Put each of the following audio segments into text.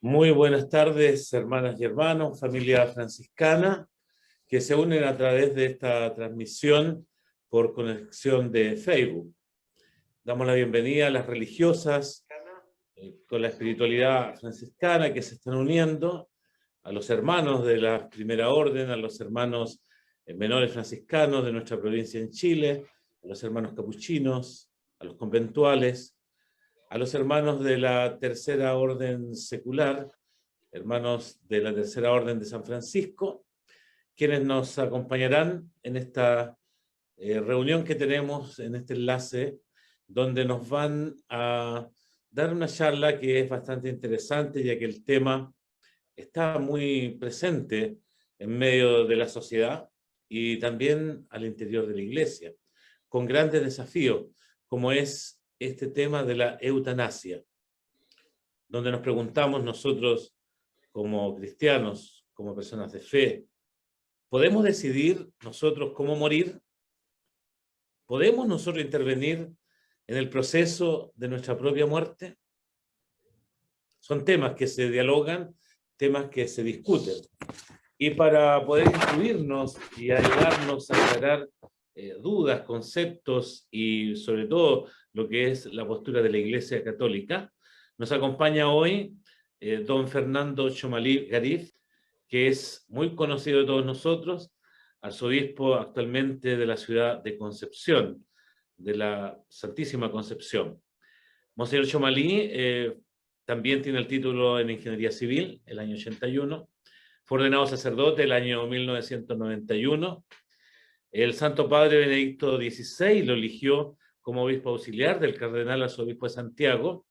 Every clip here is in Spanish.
Muy buenas tardes, hermanas y hermanos, familia franciscana, que se unen a través de esta transmisión por conexión de Facebook. Damos la bienvenida a las religiosas con la espiritualidad franciscana que se están uniendo, a los hermanos de la Primera Orden, a los hermanos menores franciscanos de nuestra provincia en Chile, a los hermanos capuchinos, a los conventuales, a los hermanos de la Tercera Orden Secular, hermanos de la Tercera Orden de San Francisco, quienes nos acompañarán en esta reunión que tenemos, en este enlace, donde nos van a dar una charla que es bastante interesante, ya que el tema está muy presente en medio de la sociedad y también al interior de la Iglesia, con grandes desafíos, como es este tema de la eutanasia, donde nos preguntamos nosotros como cristianos, como personas de fe, ¿podemos decidir nosotros cómo morir? ¿Podemos nosotros intervenir en el proceso de nuestra propia muerte? Son temas que se dialogan, temas que se discuten. Y para poder instruirnos y ayudarnos a aclarar dudas, conceptos y sobre todo lo que es la postura de la Iglesia Católica, nos acompaña hoy don Fernando Chomalí Garif, que es muy conocido de todos nosotros, arzobispo actualmente de la ciudad de Concepción, de la Santísima Concepción. Monseñor Chomalí también tiene el título en Ingeniería Civil, el año 81, fue ordenado sacerdote el año 1991. El Santo Padre Benedicto XVI lo eligió como obispo auxiliar del cardenal arzobispo de Santiago,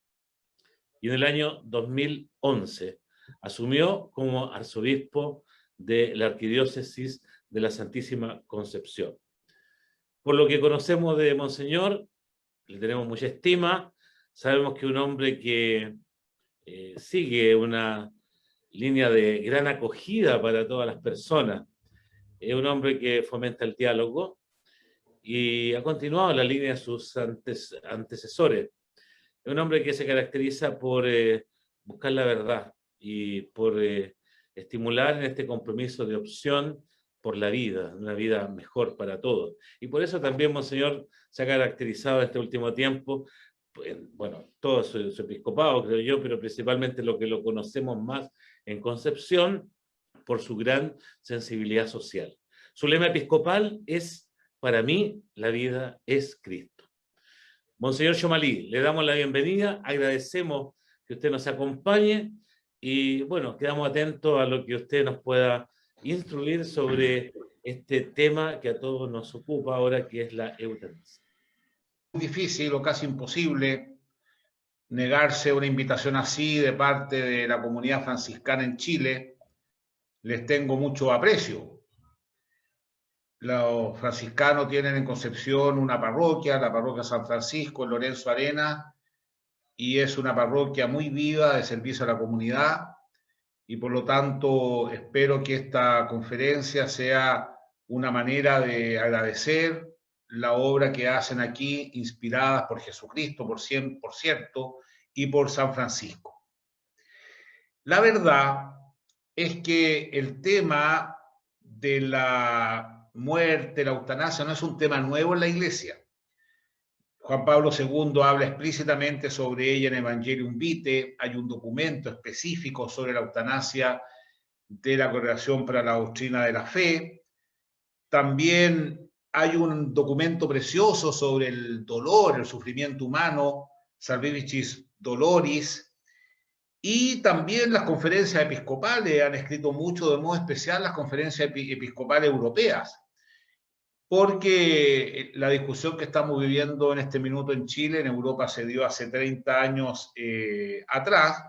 y en el año 2011 asumió como arzobispo de la Arquidiócesis de la Santísima Concepción. Por lo que conocemos de Monseñor, le tenemos mucha estima, sabemos que es un hombre que sigue una línea de gran acogida para todas las personas, es un hombre que fomenta el diálogo y ha continuado la línea de sus antecesores. Es un hombre que se caracteriza por buscar la verdad y por estimular en este compromiso de opción por la vida, una vida mejor para todos. Y por eso también Monseñor se ha caracterizado este último tiempo, bueno, todo su episcopado, creo yo, pero principalmente lo que lo conocemos más en Concepción, por su gran sensibilidad social. Su lema episcopal es: para mí la vida es Cristo. Monseñor Chomalí, le damos la bienvenida, agradecemos que usted nos acompañe y bueno, quedamos atentos a lo que usted nos pueda instruir sobre este tema que a todos nos ocupa ahora, que es la eutanasia. Es difícil o casi imposible negarse una invitación así de parte de la comunidad franciscana en Chile. Les tengo mucho aprecio. Los franciscanos tienen en Concepción una parroquia, la parroquia San Francisco en Lorenzo Arena, y es una parroquia muy viva de servicio a la comunidad, y por lo tanto espero que esta conferencia sea una manera de agradecer la obra que hacen aquí, inspiradas por Jesucristo, por cierto, y por San Francisco. La verdad es que el tema de la muerte, la eutanasia, no es un tema nuevo en la Iglesia. Juan Pablo II habla explícitamente sobre ella en Evangelium Vitae, hay un documento específico sobre la eutanasia de la Congregación para la Doctrina de la Fe. También hay un documento precioso sobre el dolor, el sufrimiento humano, Salvificis Doloris, y también las conferencias episcopales han escrito mucho, de modo especial las conferencias episcopales europeas, porque la discusión que estamos viviendo en este minuto en Chile, en Europa se dio hace 30 años atrás,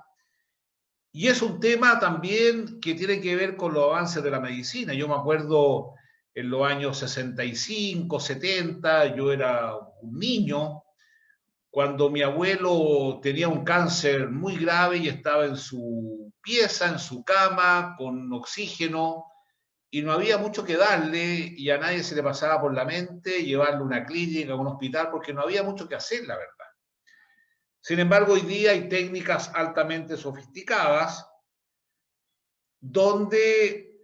y es un tema también que tiene que ver con los avances de la medicina. Yo me acuerdo en los años 65, 70, yo era un niño, cuando mi abuelo tenía un cáncer muy grave y estaba en su pieza, en su cama, con oxígeno, y no había mucho que darle, y a nadie se le pasaba por la mente llevarlo a una clínica, a un hospital, porque no había mucho que hacer, la verdad. Sin embargo, hoy día hay técnicas altamente sofisticadas donde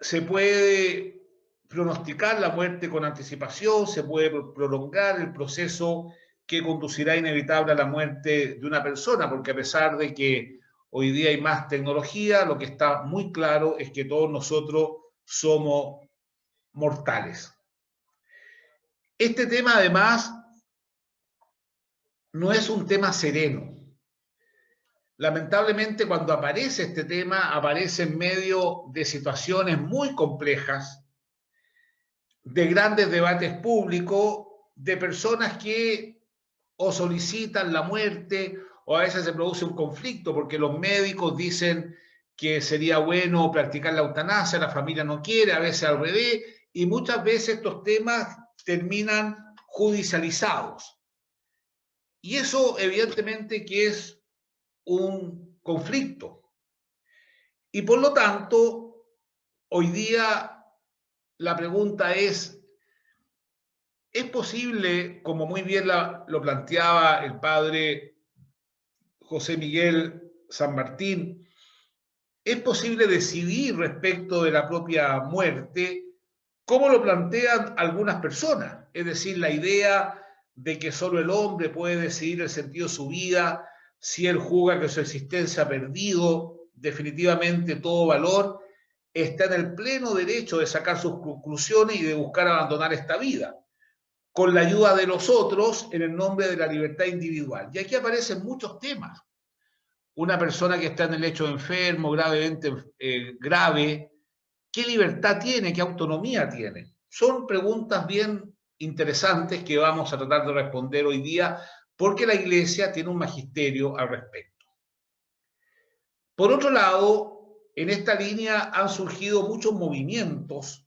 se puede pronosticar la muerte con anticipación, se puede prolongar el proceso que conducirá inevitable a la muerte de una persona, porque a pesar de que hoy día hay más tecnología, lo que está muy claro es que todos nosotros somos mortales. Este tema, además, no es un tema sereno. Lamentablemente, cuando aparece este tema, aparece en medio de situaciones muy complejas, de grandes debates públicos, de personas que o solicitan la muerte, o a veces se produce un conflicto porque los médicos dicen que sería bueno practicar la eutanasia, la familia no quiere, a veces al revés, y muchas veces estos temas terminan judicializados. Y eso evidentemente que es un conflicto. Y por lo tanto, hoy día la pregunta ¿es posible, como muy bien lo planteaba el padre José Miguel San Martín, es posible decidir respecto de la propia muerte, como lo plantean algunas personas? Es decir, la idea de que solo el hombre puede decidir el sentido de su vida, si él juzga que su existencia ha perdido definitivamente todo valor, está en el pleno derecho de sacar sus conclusiones y de buscar abandonar esta vida, con la ayuda de los otros en el nombre de la libertad individual. Y aquí aparecen muchos temas. Una persona que está en el lecho de enfermo, gravemente grave, ¿qué libertad tiene? ¿Qué autonomía tiene? Son preguntas bien interesantes que vamos a tratar de responder hoy día porque la Iglesia tiene un magisterio al respecto. Por otro lado, en esta línea han surgido muchos movimientos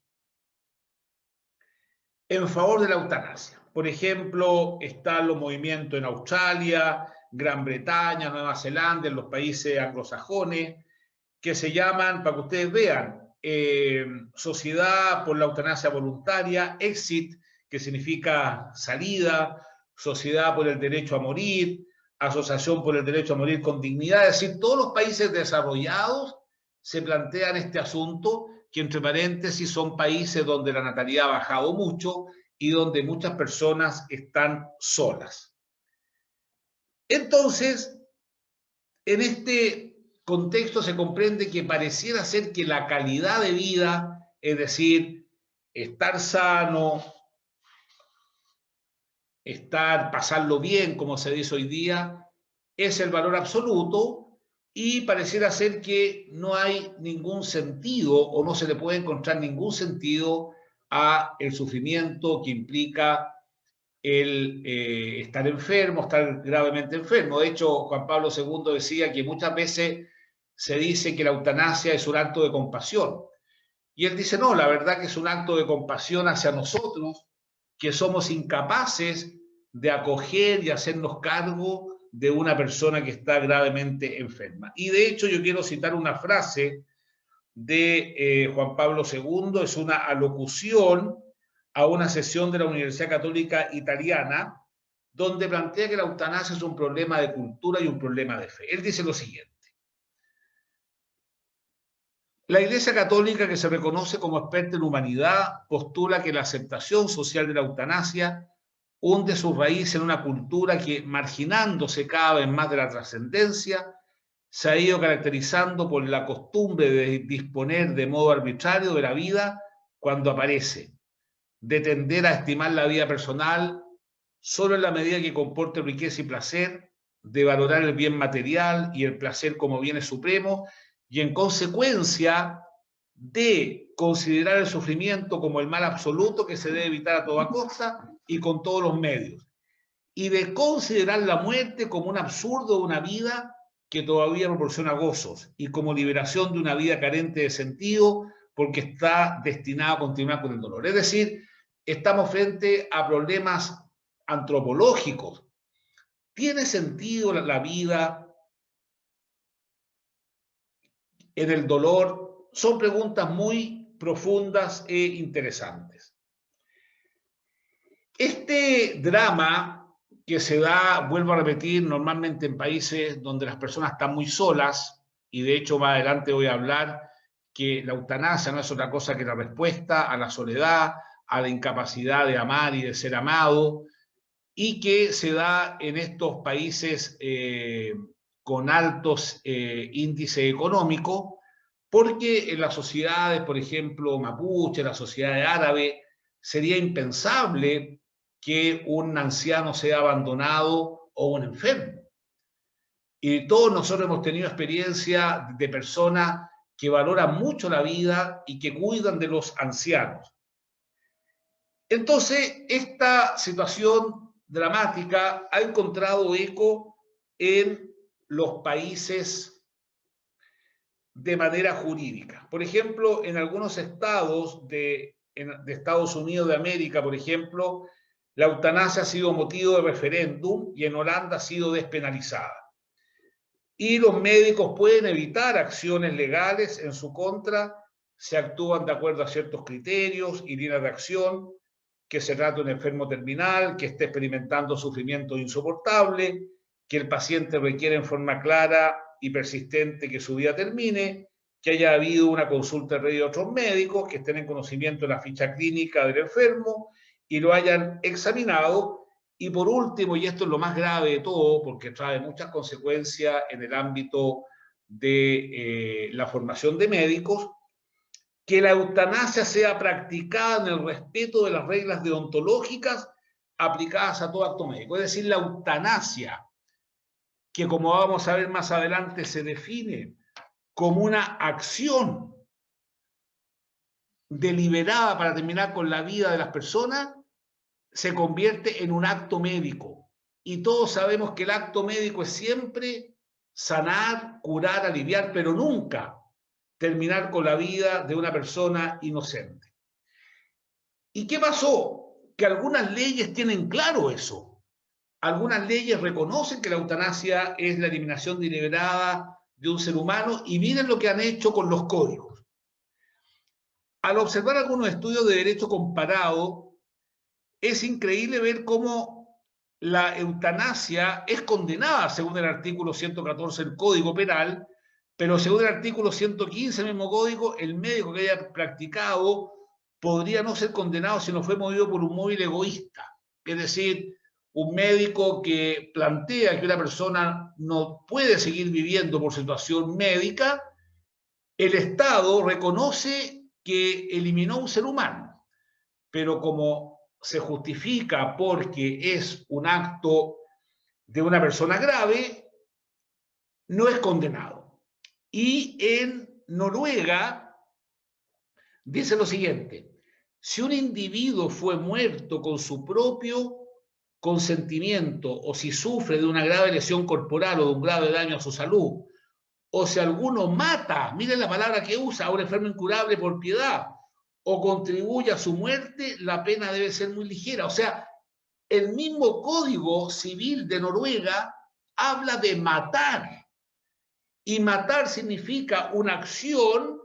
en favor de la eutanasia. Por ejemplo, están los movimientos en Australia, Gran Bretaña, Nueva Zelanda, en los países anglosajones, que se llaman, para que ustedes vean, Sociedad por la Eutanasia Voluntaria, EXIT, que significa salida, Sociedad por el Derecho a Morir, Asociación por el Derecho a Morir con Dignidad. Es decir, todos los países desarrollados se plantean este asunto, que entre paréntesis son países donde la natalidad ha bajado mucho y donde muchas personas están solas. Entonces, en este contexto se comprende que pareciera ser que la calidad de vida, es decir, estar sano, pasarlo bien, como se dice hoy día, es el valor absoluto, y pareciera ser que no hay ningún sentido o no se le puede encontrar ningún sentido a el sufrimiento que implica el estar enfermo, estar gravemente enfermo. De hecho, Juan Pablo II decía que muchas veces se dice que la eutanasia es un acto de compasión. Y él dice, no, la verdad que es un acto de compasión hacia nosotros, que somos incapaces de acoger y hacernos cargo de una persona que está gravemente enferma. Y de hecho yo quiero citar una frase de Juan Pablo II, es una alocución a una sesión de la Universidad Católica Italiana, donde plantea que la eutanasia es un problema de cultura y un problema de fe. Él dice lo siguiente: la Iglesia Católica, que se reconoce como experta en humanidad, postula que la aceptación social de la eutanasia hunde sus raíces en una cultura que, marginándose cada vez más de la trascendencia, se ha ido caracterizando por la costumbre de disponer de modo arbitrario de la vida cuando aparece, de tender a estimar la vida personal solo en la medida que comporte riqueza y placer, de valorar el bien material y el placer como bienes supremos, y en consecuencia de considerar el sufrimiento como el mal absoluto que se debe evitar a toda costa y con todos los medios, y de considerar la muerte como un absurdo de una vida que todavía proporciona gozos y como liberación de una vida carente de sentido porque está destinada a continuar con el dolor. Es decir, estamos frente a problemas antropológicos. ¿Tiene sentido la vida en el dolor? Son preguntas muy profundas e interesantes. Este drama que se da, vuelvo a repetir, normalmente en países donde las personas están muy solas, y de hecho más adelante voy a hablar que la eutanasia no es otra cosa que la respuesta a la soledad, a la incapacidad de amar y de ser amado, y que se da en estos países con altos índices económicos, porque en las sociedades, por ejemplo, mapuche, la sociedad árabe, sería impensable que un anciano sea abandonado o un enfermo. Y todos nosotros hemos tenido experiencia de personas que valoran mucho la vida y que cuidan de los ancianos. Entonces, esta situación dramática ha encontrado eco en los países de manera jurídica. Por ejemplo, en algunos estados de Estados Unidos de América, por ejemplo, la eutanasia ha sido motivo de referéndum y en Holanda ha sido despenalizada. Y los médicos pueden evitar acciones legales en su contra si actúan de acuerdo a ciertos criterios y líneas de acción, que se trata de un enfermo terminal, que esté experimentando sufrimiento insoportable, que el paciente requiere en forma clara y persistente que su vida termine, que haya habido una consulta de otros médicos, que estén en conocimiento de la ficha clínica del enfermo y lo hayan examinado. Y por último, y esto es lo más grave de todo, porque trae muchas consecuencias en el ámbito de la formación de médicos, que la eutanasia sea practicada en el respeto de las reglas deontológicas aplicadas a todo acto médico. Es decir, la eutanasia, que como vamos a ver más adelante se define como una acción deliberada para terminar con la vida de las personas, se convierte en un acto médico. Y todos sabemos que el acto médico es siempre sanar, curar, aliviar, pero nunca terminar con la vida de una persona inocente. ¿Y qué pasó? Que algunas leyes tienen claro eso. Algunas leyes reconocen que la eutanasia es la eliminación deliberada de un ser humano y miren lo que han hecho con los códigos. Al observar algunos estudios de derecho comparado, es increíble ver cómo la eutanasia es condenada según el artículo 114 del Código Penal, pero según el artículo 115 del mismo código, el médico que haya practicado podría no ser condenado si no fue movido por un móvil egoísta. Es decir, un médico que plantea que una persona no puede seguir viviendo por situación médica, el Estado reconoce que eliminó un ser humano, pero como se justifica porque es un acto de una persona grave, no es condenado. Y en Noruega dice lo siguiente: si un individuo fue muerto con su propio consentimiento o si sufre de una grave lesión corporal o de un grave daño a su salud, o si alguno mata, miren la palabra que usa, a un enfermo incurable por piedad, o contribuye a su muerte, la pena debe ser muy ligera. O sea, el mismo Código Civil de Noruega habla de matar. Y matar significa una acción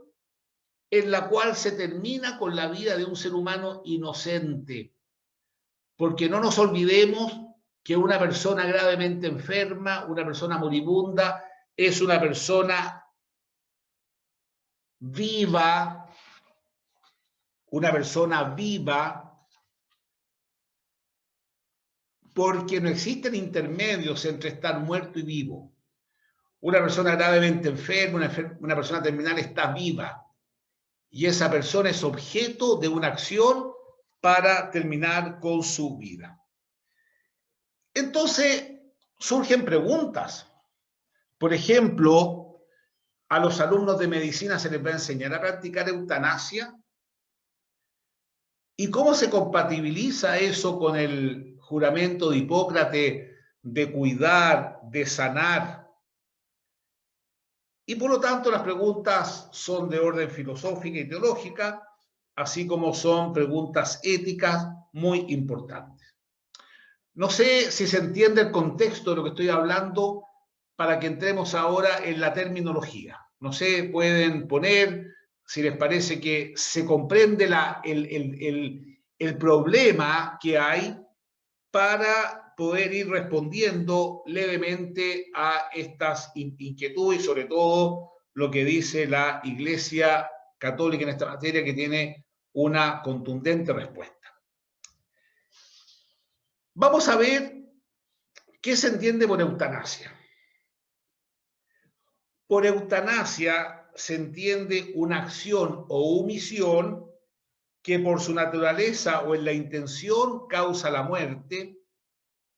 en la cual se termina con la vida de un ser humano inocente. Porque no nos olvidemos que una persona gravemente enferma, una persona moribunda, es una persona viva, porque no existen intermedios entre estar muerto y vivo. Una persona gravemente enferma, una persona terminal está viva, y esa persona es objeto de una acción para terminar con su vida. Entonces, surgen preguntas. Por ejemplo, a los alumnos de medicina se les va a enseñar a practicar eutanasia. ¿Y cómo se compatibiliza eso con el juramento de Hipócrates de cuidar, de sanar? Y por lo tanto las preguntas son de orden filosófica y teológica, así como son preguntas éticas muy importantes. No sé si se entiende el contexto de lo que estoy hablando para que entremos ahora en la terminología. No sé, pueden poner, si les parece que se comprende el problema que hay para poder ir respondiendo levemente a estas inquietudes y sobre todo lo que dice la Iglesia Católica en esta materia, que tiene una contundente respuesta. Vamos a ver qué se entiende por eutanasia. Por eutanasia se entiende una acción o omisión que por su naturaleza o en la intención causa la muerte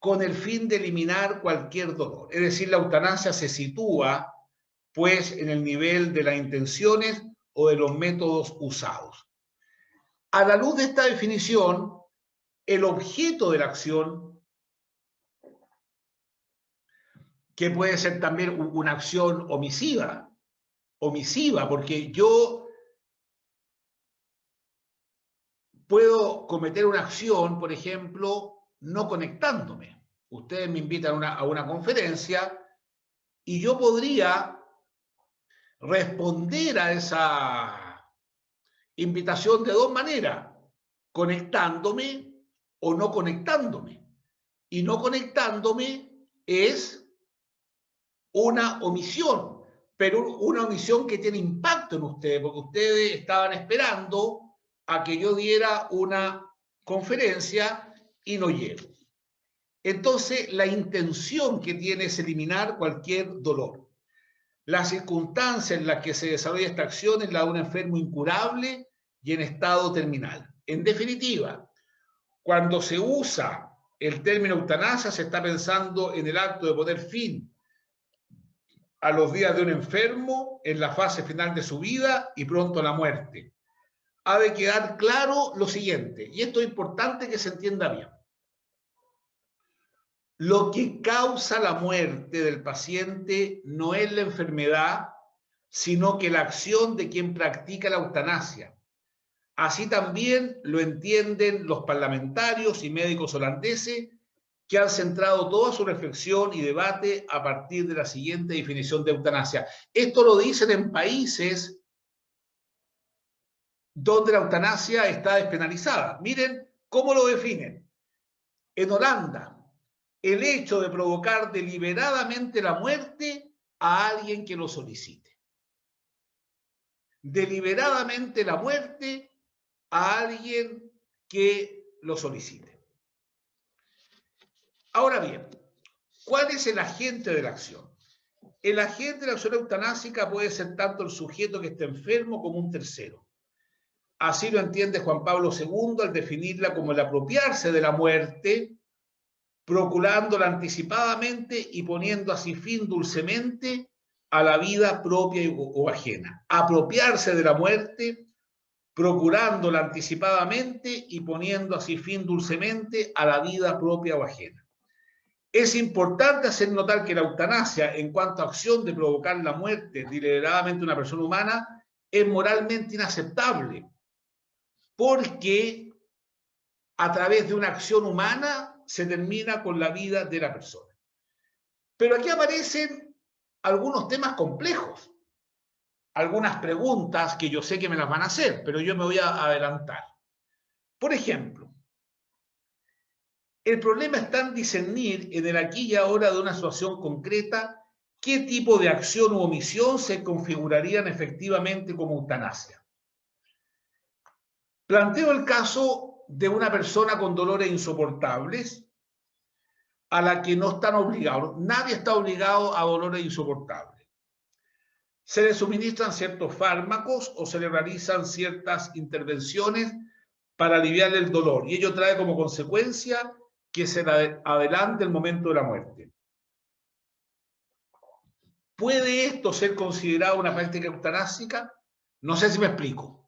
con el fin de eliminar cualquier dolor. Es decir, la eutanasia se sitúa pues en el nivel de las intenciones o de los métodos usados. A la luz de esta definición, el objeto de la acción, que puede ser también una acción omisiva, porque yo puedo cometer una acción, por ejemplo, no conectándome. Ustedes me invitan a una conferencia y yo podría responder a esa invitación de dos maneras, conectándome o no conectándome. Y no conectándome es una omisión, pero una omisión que tiene impacto en ustedes, porque ustedes estaban esperando a que yo diera una conferencia y no llego. Entonces, la intención que tiene es eliminar cualquier dolor. La circunstancia en la que se desarrolla esta acción es la de un enfermo incurable y en estado terminal. En definitiva, cuando se usa el término eutanasia, se está pensando en el acto de poner fin a los días de un enfermo en la fase final de su vida y pronto a la muerte. Ha de quedar claro lo siguiente, y esto es importante que se entienda bien. Lo que causa la muerte del paciente no es la enfermedad, sino que la acción de quien practica la eutanasia. Así también lo entienden los parlamentarios y médicos holandeses, que han centrado toda su reflexión y debate a partir de la siguiente definición de eutanasia. Esto lo dicen en países donde la eutanasia está despenalizada. Miren cómo lo definen. En Holanda, el hecho de provocar deliberadamente la muerte a alguien que lo solicite. Deliberadamente la muerte a alguien que lo solicite. Ahora bien, ¿cuál es el agente de la acción? El agente de la acción eutanásica puede ser tanto el sujeto que está enfermo como un tercero. Así lo entiende Juan Pablo II al definirla como el apropiarse de la muerte, procurándola anticipadamente y poniendo así fin dulcemente a la vida propia o ajena. Apropiarse de la muerte, procurándola anticipadamente y poniendo así fin dulcemente a la vida propia o ajena. Es importante hacer notar que la eutanasia, en cuanto a acción de provocar la muerte deliberadamente de una persona humana, es moralmente inaceptable, porque a través de una acción humana se termina con la vida de la persona. Pero aquí aparecen algunos temas complejos, algunas preguntas que yo sé que me las van a hacer, pero yo me voy a adelantar. Por ejemplo, el problema está en discernir en el aquí y ahora de una situación concreta qué tipo de acción u omisión se configurarían efectivamente como eutanasia. Planteo el caso de una persona con dolores insoportables a la que no están obligados. Nadie está obligado a dolores insoportables. Se le suministran ciertos fármacos o se le realizan ciertas intervenciones para aliviar el dolor, y ello trae como consecuencia que se adelante el momento de la muerte. ¿Puede esto ser considerado una práctica eutanásica? No sé si me explico.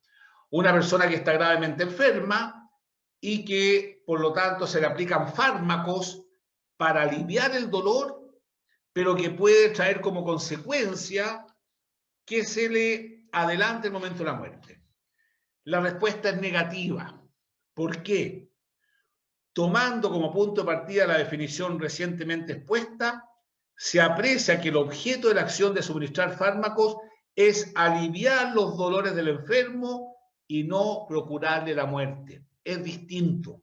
Una persona que está gravemente enferma y que, por lo tanto, se le aplican fármacos para aliviar el dolor, pero que puede traer como consecuencia que se le adelante el momento de la muerte. La respuesta es negativa. ¿Por qué? Tomando como punto de partida la definición recientemente expuesta, se aprecia que el objeto de la acción de suministrar fármacos es aliviar los dolores del enfermo y no procurarle la muerte. Es distinto.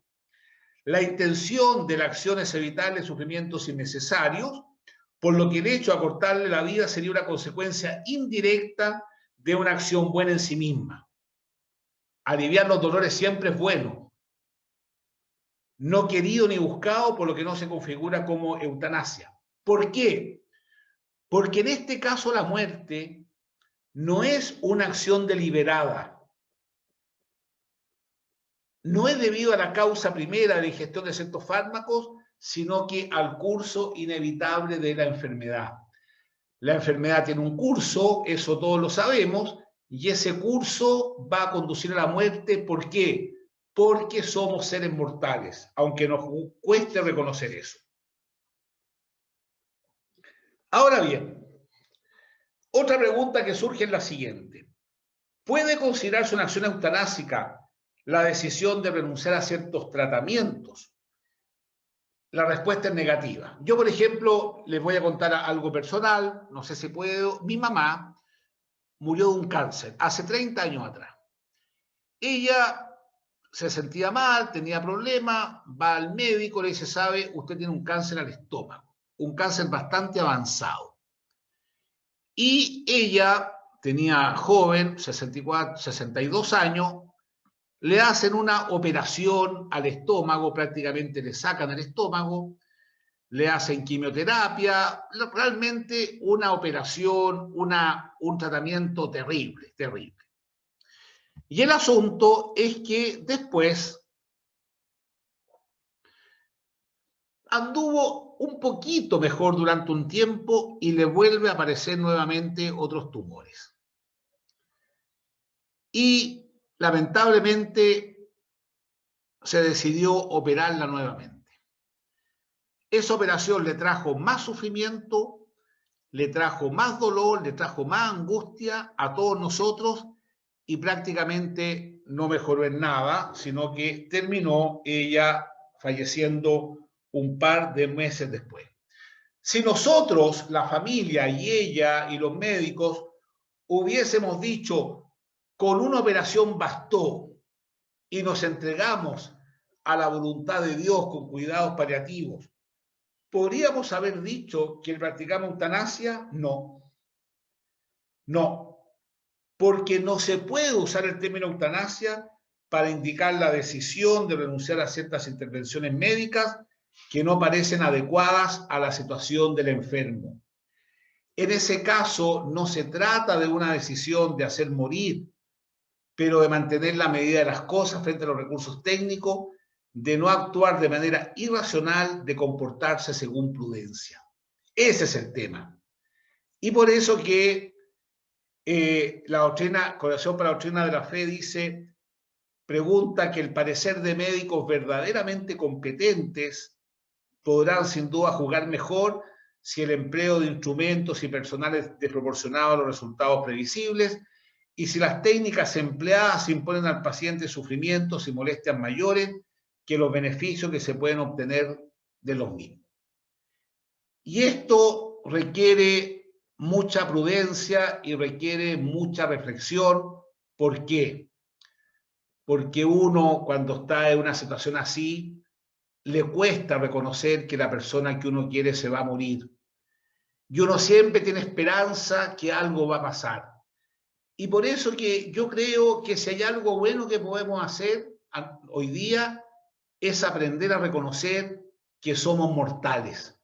La intención de la acción es evitarle sufrimientos innecesarios, por lo que el hecho de acortarle la vida sería una consecuencia indirecta de una acción buena en sí misma. Aliviar los dolores siempre es bueno, no querido ni buscado, por lo que no se configura como eutanasia. ¿Por qué? Porque en este caso la muerte no es una acción deliberada, no es debido a la causa primera de la ingestión de ciertos fármacos, sino que al curso inevitable de la enfermedad. La enfermedad tiene un curso, eso todos lo sabemos, y ese curso va a conducir a la muerte. ¿Por qué? Porque somos seres mortales, aunque nos cueste reconocer eso. Ahora bien, otra pregunta que surge es la siguiente. ¿Puede considerarse una acción eutanásica la decisión de renunciar a ciertos tratamientos? La respuesta es negativa. Yo, por ejemplo, les voy a contar algo personal, no sé si puedo. Mi mamá murió de un cáncer hace 30 años atrás. Ella se sentía mal, tenía problemas, va al médico, le dice, sabe, usted tiene un cáncer al estómago, un cáncer bastante avanzado. Y ella tenía joven, 62 años, le hacen una operación al estómago, prácticamente le sacan el estómago, le hacen quimioterapia, realmente una operación, un tratamiento terrible, terrible. Y el asunto es que después anduvo un poquito mejor durante un tiempo y le vuelve a aparecer nuevamente otros tumores. Y lamentablemente se decidió operarla nuevamente. Esa operación le trajo más sufrimiento, le trajo más dolor, le trajo más angustia a todos nosotros y prácticamente no mejoró en nada, sino que terminó ella falleciendo un par de meses después. Si nosotros, la familia y ella y los médicos, hubiésemos dicho, con una operación bastó, y nos entregamos a la voluntad de Dios con cuidados paliativos, ¿podríamos haber dicho que practicamos eutanasia? No. No. Porque no se puede usar el término eutanasia para indicar la decisión de renunciar a ciertas intervenciones médicas que no parecen adecuadas a la situación del enfermo. En ese caso, no se trata de una decisión de hacer morir, pero de mantener la medida de las cosas frente a los recursos técnicos, de no actuar de manera irracional, de comportarse según prudencia. Ese es el tema. Y por eso que la doctrina, Corazón para la Doctrina de la Fe dice, pregunta que el parecer de médicos verdaderamente competentes podrán sin duda jugar mejor si el empleo de instrumentos y personal es desproporcionado a los resultados previsibles y si las técnicas empleadas imponen al paciente sufrimientos y molestias mayores que los beneficios que se pueden obtener de los mismos. Y esto requiere mucha prudencia y requiere mucha reflexión. ¿Por qué? Porque uno, cuando está en una situación así, le cuesta reconocer que la persona que uno quiere se va a morir. Y uno siempre tiene esperanza que algo va a pasar. Y por eso que yo creo que si hay algo bueno que podemos hacer hoy día es aprender a reconocer que somos mortales.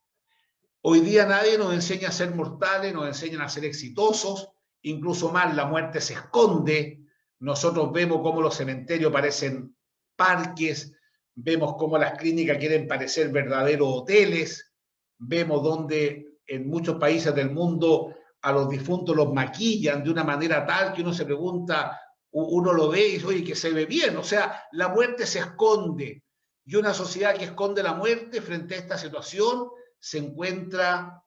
Hoy día nadie nos enseña a ser mortales, nos enseñan a ser exitosos, incluso más la muerte se esconde. Nosotros vemos cómo los cementerios parecen parques, vemos cómo las clínicas quieren parecer verdaderos hoteles, vemos donde en muchos países del mundo a los difuntos los maquillan de una manera tal que uno se pregunta, uno lo ve y dice, oye, que se ve bien. O sea, la muerte se esconde. Y una sociedad que esconde la muerte frente a esta situación se encuentra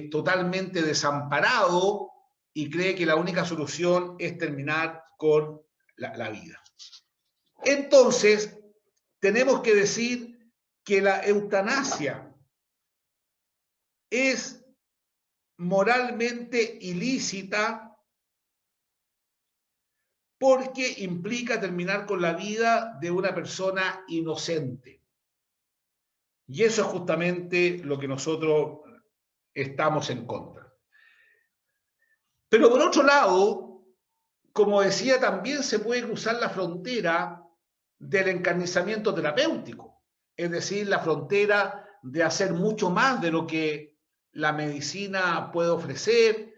totalmente desamparado y cree que la única solución es terminar con la vida. Entonces, tenemos que decir que la eutanasia es moralmente ilícita porque implica terminar con la vida de una persona inocente. Y eso es justamente lo que nosotros estamos en contra. Pero por otro lado, como decía, también se puede cruzar la frontera del encarnizamiento terapéutico, es decir, la frontera de hacer mucho más de lo que la medicina puede ofrecer,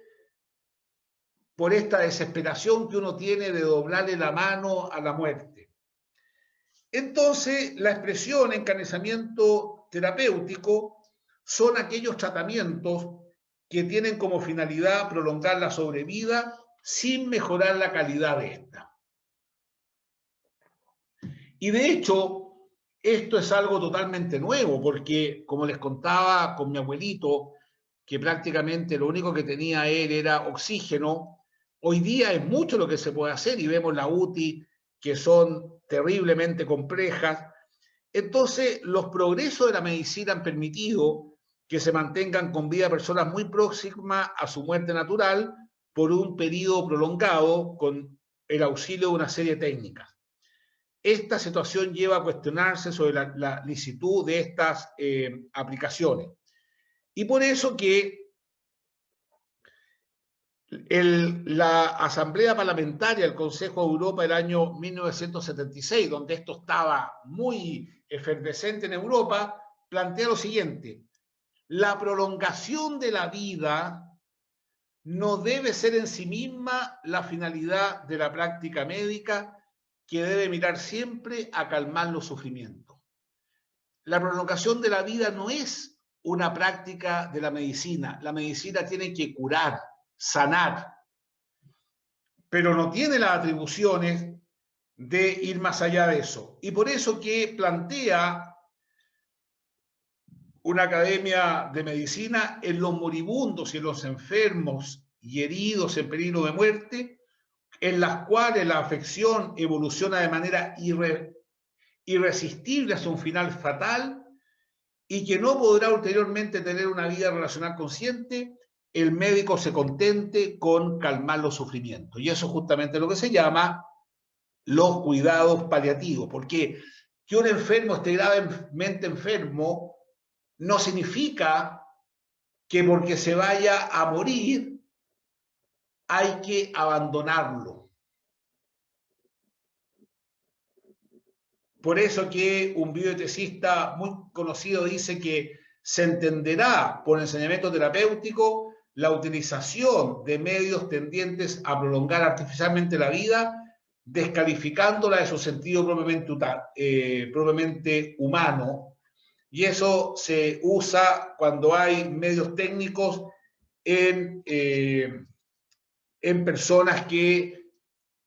por esta desesperación que uno tiene de doblarle la mano a la muerte. Entonces, la expresión encarnizamiento terapéutico son aquellos tratamientos que tienen como finalidad prolongar la sobrevida sin mejorar la calidad de esta. Y de hecho, esto es algo totalmente nuevo, porque como les contaba con mi abuelito, que prácticamente lo único que tenía él era oxígeno, hoy día es mucho lo que se puede hacer y vemos la UTI que son terriblemente complejas. Entonces, los progresos de la medicina han permitido que se mantengan con vida personas muy próximas a su muerte natural por un periodo prolongado con el auxilio de una serie de técnicas. Esta situación lleva a cuestionarse sobre la licitud de estas aplicaciones. Y por eso que la Asamblea Parlamentaria del Consejo de Europa del año 1976, donde esto estaba muy efervescente en Europa, plantea lo siguiente: la prolongación de la vida no debe ser en sí misma la finalidad de la práctica médica, que debe mirar siempre a calmar los sufrimientos. La prolongación de la vida no es una práctica de la medicina. La medicina tiene que curar, sanar, pero no tiene las atribuciones de ir más allá de eso. Y por eso que plantea una academia de medicina en los moribundos y en los enfermos y heridos en peligro de muerte, en las cuales la afección evoluciona de manera irresistible hacia un final fatal y que no podrá ulteriormente tener una vida relacional consciente, el médico se contente con calmar los sufrimientos. Y eso es justamente lo que se llama los cuidados paliativos, porque que un enfermo esté gravemente enfermo no significa que porque se vaya a morir hay que abandonarlo. Por eso que un biotesista muy conocido dice que se entenderá por enseñamiento terapéutico la utilización de medios tendientes a prolongar artificialmente la vida, descalificándola de su sentido propiamente humano. Y eso se usa cuando hay medios técnicos en personas que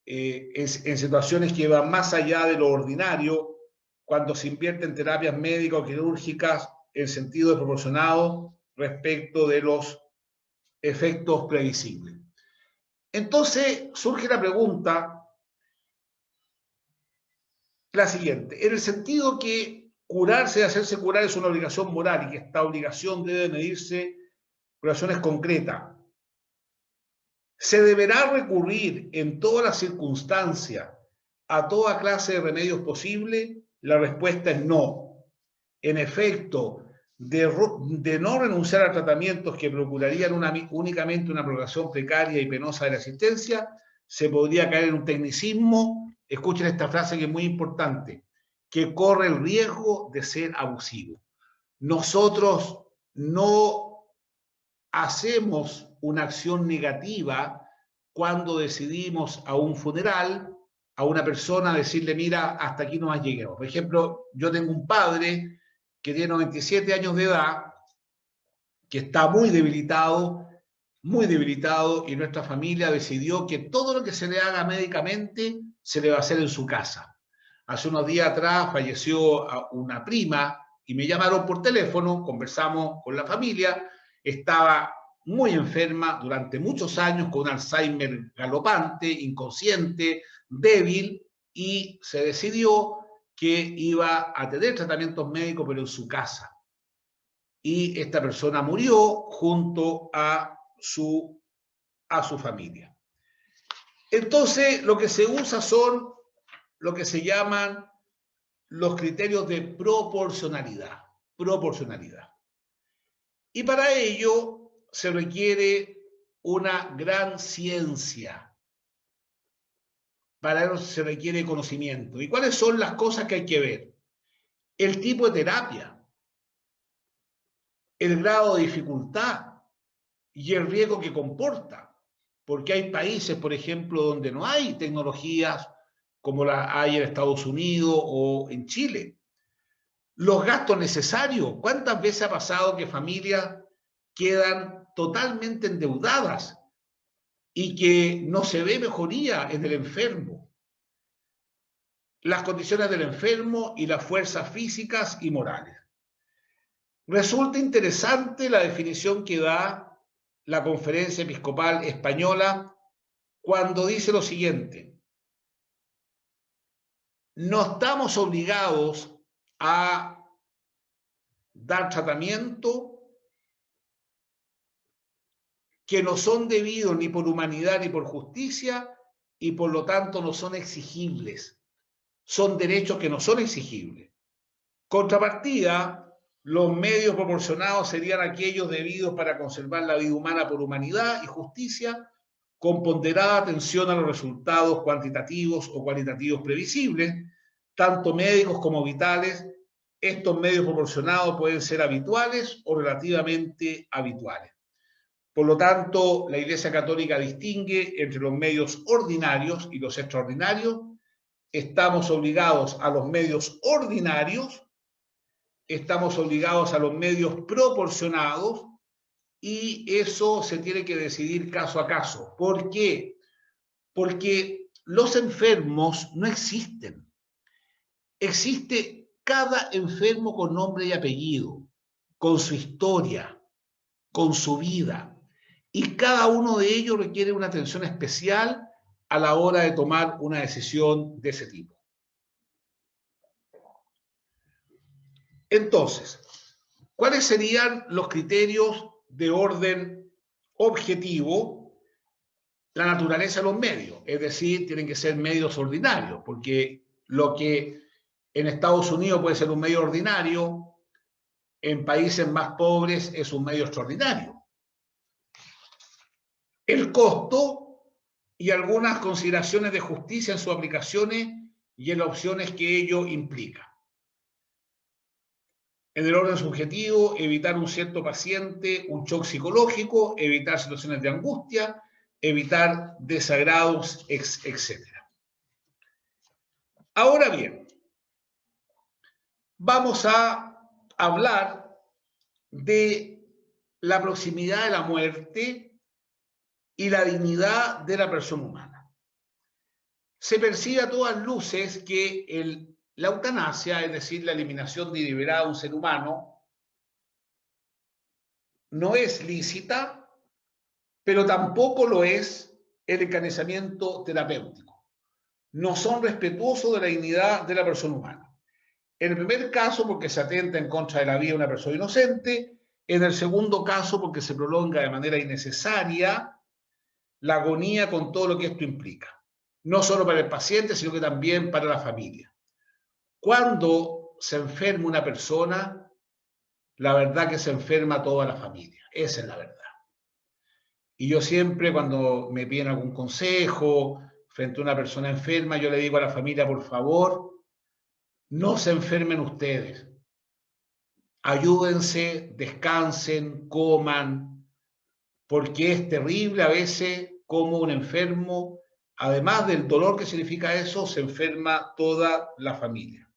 en situaciones que van más allá de lo ordinario, cuando se invierte en terapias médicas o quirúrgicas en sentido desproporcionado respecto de los efectos previsibles. Entonces surge la pregunta, la siguiente: en el sentido que curarse y hacerse curar es una obligación moral y que esta obligación debe medirse por acciones concretas, ¿se deberá recurrir en todas las circunstancias a toda clase de remedios posibles? La respuesta es no. En efecto, de no renunciar a tratamientos que procurarían únicamente una prolongación precaria y penosa de la existencia, se podría caer en un tecnicismo, escuchen esta frase que es muy importante, que corre el riesgo de ser abusivo. Nosotros no hacemos una acción negativa cuando decidimos a un funeral, a una persona, decirle, mira, hasta aquí nomás lleguemos. Por ejemplo, yo tengo un padre que tiene 97 años de edad, que está muy debilitado, y nuestra familia decidió que todo lo que se le haga médicamente se le va a hacer en su casa. Hace unos días atrás falleció una prima y me llamaron por teléfono, conversamos con la familia, estaba muy enferma durante muchos años, con un Alzheimer galopante, inconsciente, débil, y se decidió que iba a tener tratamientos médicos, pero en su casa. Y esta persona murió junto a su familia. Entonces, lo que se usa son lo que se llaman los criterios de proporcionalidad. proporcionalidad. Y para ello se requiere una gran ciencia. Para eso se requiere conocimiento. ¿Y cuáles son las cosas que hay que ver? El tipo de terapia, el grado de dificultad y el riesgo que comporta. Porque hay países, por ejemplo, donde no hay tecnologías como las hay en Estados Unidos o en Chile. Los gastos necesarios. ¿Cuántas veces ha pasado que familias quedan totalmente endeudadas y que no se ve mejoría en el enfermo? Las condiciones del enfermo y las fuerzas físicas y morales. Resulta interesante la definición que da la Conferencia Episcopal Española cuando dice lo siguiente: no estamos obligados a dar tratamiento que no son debidos ni por humanidad ni por justicia y por lo tanto no son exigibles. Son derechos que no son exigibles. Contrapartida, los medios proporcionados serían aquellos debidos para conservar la vida humana por humanidad y justicia, con ponderada atención a los resultados cuantitativos o cualitativos previsibles, tanto médicos como vitales. Estos medios proporcionados pueden ser habituales o relativamente habituales. Por lo tanto, la Iglesia Católica distingue entre los medios ordinarios y los extraordinarios. Estamos obligados a los medios ordinarios, estamos obligados a los medios proporcionados y eso se tiene que decidir caso a caso. ¿Por qué? Porque los enfermos no existen. Existe cada enfermo con nombre y apellido, con su historia, con su vida. Y cada uno de ellos requiere una atención especial a la hora de tomar una decisión de ese tipo. Entonces, ¿cuáles serían los criterios de orden objetivo? La naturaleza de los medios, es decir, tienen que ser medios ordinarios, porque lo que en Estados Unidos puede ser un medio ordinario, en países más pobres es un medio extraordinario. El costo y algunas consideraciones de justicia en sus aplicaciones y en las opciones que ello implica. En el orden subjetivo, evitar un cierto paciente, un shock psicológico, evitar situaciones de angustia, evitar desagrados, etc. Ahora bien, vamos a hablar de la proximidad de la muerte y la dignidad de la persona humana. Se percibe a todas luces que la eutanasia, es decir, la eliminación deliberada de un ser humano, no es lícita, pero tampoco lo es el encarnizamiento terapéutico. No son respetuosos de la dignidad de la persona humana. En el primer caso, porque se atenta en contra de la vida de una persona inocente. En el segundo caso, porque se prolonga de manera innecesaria la agonía con todo lo que esto implica. No solo para el paciente, sino que también para la familia. Cuando se enferma una persona, la verdad que se enferma toda la familia. Esa es la verdad. Y yo siempre, cuando me piden algún consejo frente a una persona enferma, yo le digo a la familia, por favor, no se enfermen ustedes. Ayúdense, descansen, coman, porque es terrible a veces como un enfermo, además del dolor que significa eso, se enferma toda la familia.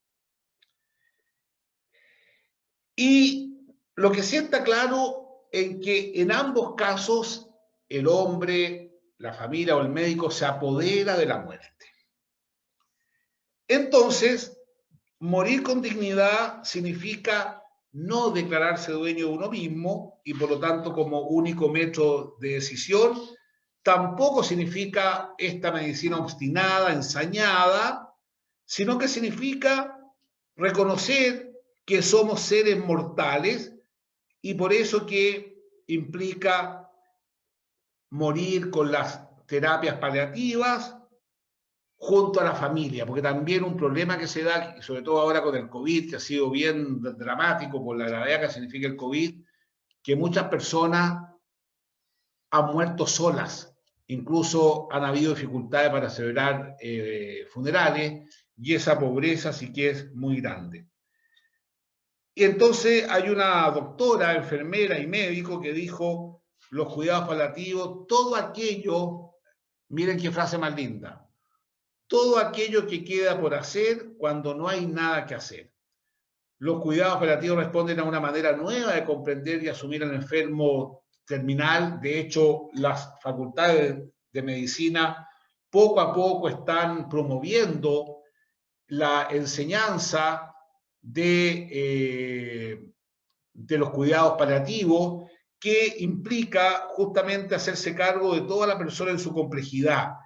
Y lo que sí está claro es que en ambos casos el hombre, la familia o el médico se apodera de la muerte. Entonces, morir con dignidad significa no declararse dueño de uno mismo y por lo tanto como único método de decisión. Tampoco significa esta medicina obstinada, ensañada, sino que significa reconocer que somos seres mortales y por eso que implica morir con las terapias paliativas, junto a la familia, porque también un problema que se da, sobre todo ahora con el COVID, que ha sido bien dramático por la gravedad que significa el COVID, que muchas personas han muerto solas, incluso han habido dificultades para celebrar funerales, y esa pobreza sí que es muy grande. Y entonces hay una doctora, enfermera y médico que dijo, los cuidados paliativos, todo aquello, miren qué frase más linda, todo aquello que queda por hacer cuando no hay nada que hacer. Los cuidados paliativos responden a una manera nueva de comprender y asumir al enfermo terminal. De hecho, las facultades de medicina poco a poco están promoviendo la enseñanza de los cuidados paliativos, que implica justamente hacerse cargo de toda la persona en su complejidad,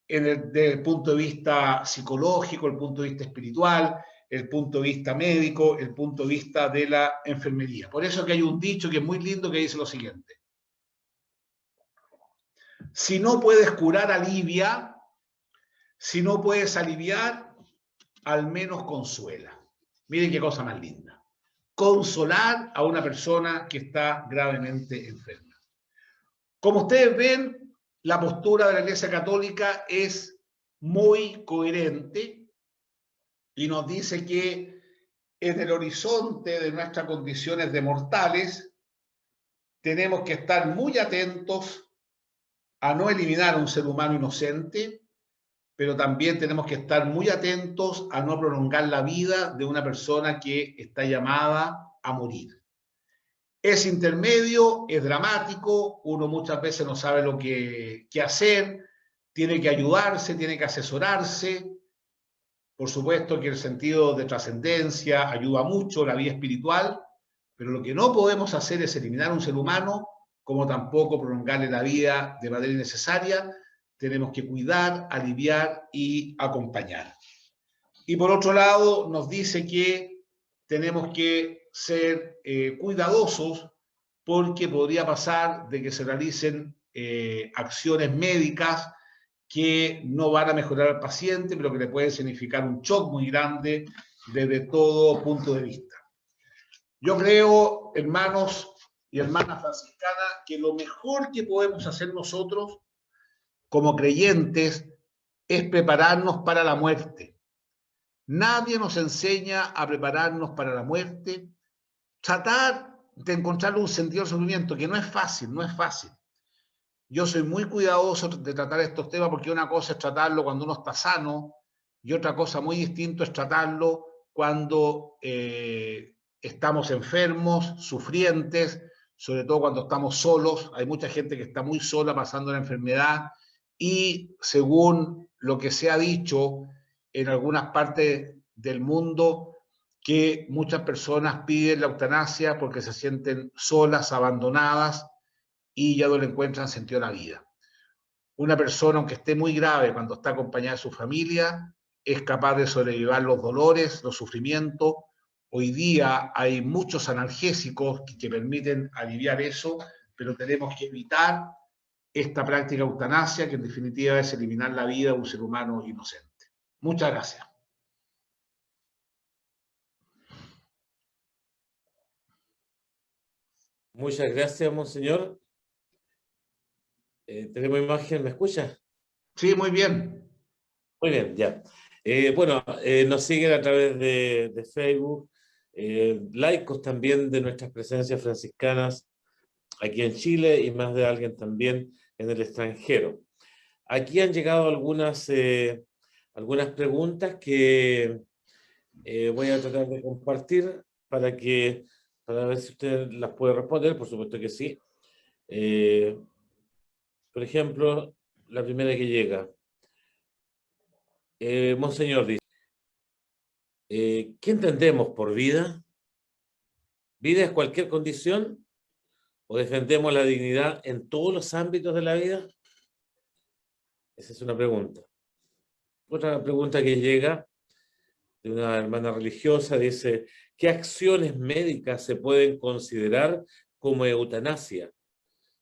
desde el punto de vista psicológico, el punto de vista espiritual, el punto de vista médico, el punto de vista de la enfermería. Por eso que hay un dicho que es muy lindo que dice lo siguiente: si no puedes curar, alivia; si no puedes aliviar, al menos consuela. Miren qué cosa más linda. Consolar a una persona que está gravemente enferma. Como ustedes ven, la postura de la Iglesia Católica es muy coherente y nos dice que en el horizonte de nuestras condiciones de mortales tenemos que estar muy atentos a no eliminar a un ser humano inocente, pero también tenemos que estar muy atentos a no prolongar la vida de una persona que está llamada a morir. Es intermedio, es dramático, uno muchas veces no sabe lo que hacer, tiene que ayudarse, tiene que asesorarse. Por supuesto que el sentido de trascendencia ayuda mucho, la vida espiritual, pero lo que no podemos hacer es eliminar a un ser humano, como tampoco prolongarle la vida de manera innecesaria. Tenemos que cuidar, aliviar y acompañar. Y por otro lado, nos dice que tenemos que ser cuidadosos, porque podría pasar de que se realicen acciones médicas que no van a mejorar al paciente, pero que le pueden significar un shock muy grande desde todo punto de vista. Yo creo, hermanos y hermanas franciscanas, que lo mejor que podemos hacer nosotros como creyentes es prepararnos para la muerte. Nadie nos enseña a prepararnos para la muerte. Tratar de encontrarle un sentido al sufrimiento, que no es fácil, no es fácil. Yo soy muy cuidadoso de tratar estos temas, porque una cosa es tratarlo cuando uno está sano y otra cosa muy distinta es tratarlo cuando estamos enfermos, sufrientes, sobre todo cuando estamos solos. Hay mucha gente que está muy sola pasando la enfermedad y, según lo que se ha dicho en algunas partes del mundo, que muchas personas piden la eutanasia porque se sienten solas, abandonadas, y ya no le encuentran sentido a la vida. Una persona, aunque esté muy grave, cuando está acompañada de su familia, es capaz de sobrellevar los dolores, los sufrimientos. Hoy día hay muchos analgésicos que permiten aliviar eso, pero tenemos que evitar esta práctica de eutanasia, que en definitiva es eliminar la vida de un ser humano inocente. Muchas gracias. Muchas gracias, monseñor. Tenemos imagen, ¿me escucha? Sí, muy bien. Muy bien, ya. Bueno, nos siguen a través de Facebook, laicos también de nuestras presencias franciscanas aquí en Chile y más de alguien también en el extranjero. Aquí han llegado algunas preguntas que voy a tratar de compartir para ver si usted las puede responder. Por supuesto que sí. Por ejemplo, la primera que llega. Monseñor dice, ¿qué entendemos por vida? ¿Vida es cualquier condición? ¿O defendemos la dignidad en todos los ámbitos de la vida? Esa es una pregunta. Otra pregunta que llega de una hermana religiosa dice, ¿qué acciones médicas se pueden considerar como eutanasia?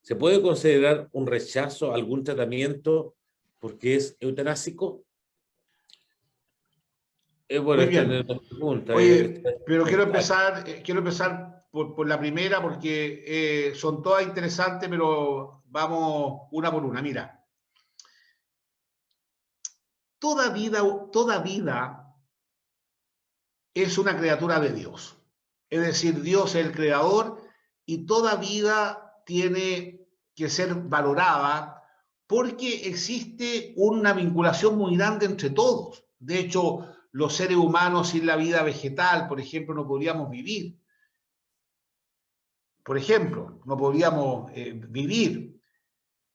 ¿Se puede considerar un rechazo a algún tratamiento porque es eutanásico? Bueno, Muy esta es bien. una pregunta. Oye, pero quiero empezar por la primera porque son todas interesantes, pero vamos una por una. Mira, toda vida es una criatura de Dios. Es decir, Dios es el creador y toda vida tiene que ser valorada porque existe una vinculación muy grande entre todos. De hecho, los seres humanos sin la vida vegetal, por ejemplo, no podríamos vivir. Por ejemplo, no podríamos vivir.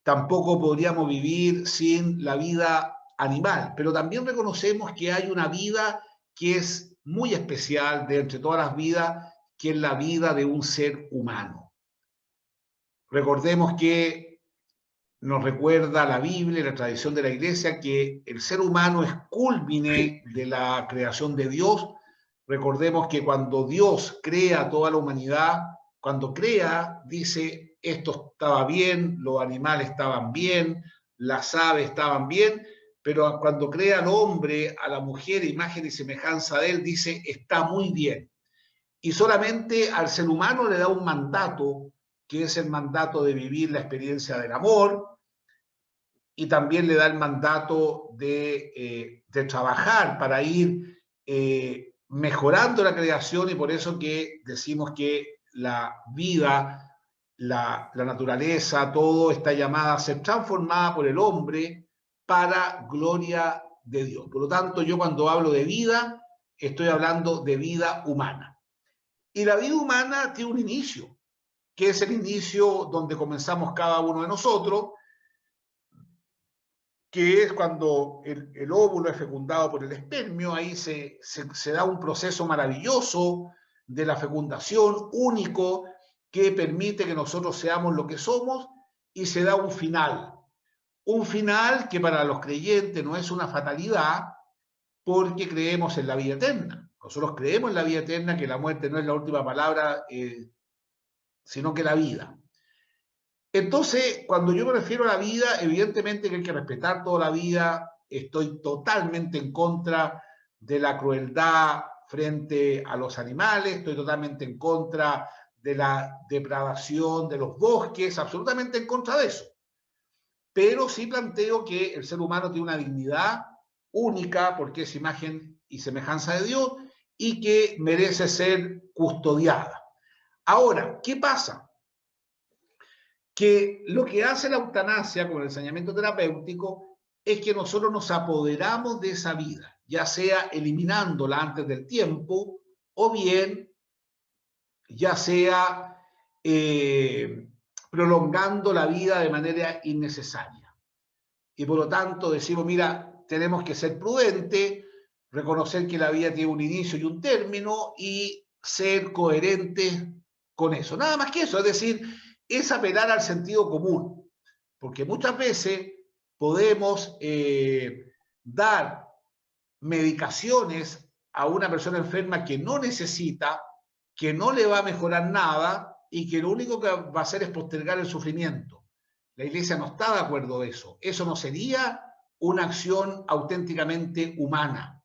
Tampoco podríamos vivir sin la vida animal. Pero también reconocemos que hay una vida que es muy especial de entre todas las vidas, que es la vida de un ser humano. Recordemos que nos recuerda la Biblia y la tradición de la Iglesia que el ser humano es culmine de la creación de Dios. Recordemos que cuando Dios crea toda la humanidad, cuando crea, dice, esto estaba bien, los animales estaban bien, las aves estaban bien, pero cuando crea al hombre, a la mujer, imagen y semejanza de él, dice, está muy bien. Y solamente al ser humano le da un mandato, que es el mandato de vivir la experiencia del amor, y también le da el mandato de trabajar para ir mejorando la creación, y por eso que decimos que la vida, la naturaleza, todo está llamada a ser transformada por el hombre para gloria de Dios. Por lo tanto, yo cuando hablo de vida, estoy hablando de vida humana. Y la vida humana tiene un inicio, que es el inicio donde comenzamos cada uno de nosotros, que es cuando el óvulo es fecundado por el espermio. Ahí se da un proceso maravilloso de la fecundación, único, que permite que nosotros seamos lo que somos, y se da un final. Un final que para los creyentes no es una fatalidad, porque creemos en la vida eterna. Nosotros creemos en la vida eterna, que la muerte no es la última palabra, sino que la vida. Entonces, cuando yo me refiero a la vida, evidentemente que hay que respetar toda la vida. Estoy totalmente en contra de la crueldad frente a los animales, estoy totalmente en contra de la depredación de los bosques, absolutamente en contra de eso. Pero sí planteo que el ser humano tiene una dignidad única, porque es imagen y semejanza de Dios, y que merece ser custodiada. Ahora, ¿qué pasa? Que lo que hace la eutanasia con el ensañamiento terapéutico es que nosotros nos apoderamos de esa vida, ya sea eliminándola antes del tiempo, o bien ya sea prolongando la vida de manera innecesaria. Y por lo tanto decimos, mira, tenemos que ser prudentes, reconocer que la vida tiene un inicio y un término, y ser coherentes con eso. Nada más que eso, es decir, es apelar al sentido común, porque muchas veces podemos dar medicaciones a una persona enferma que no necesita, que no le va a mejorar nada y que lo único que va a hacer es postergar el sufrimiento. La Iglesia no está de acuerdo de eso. Eso no sería una acción auténticamente humana.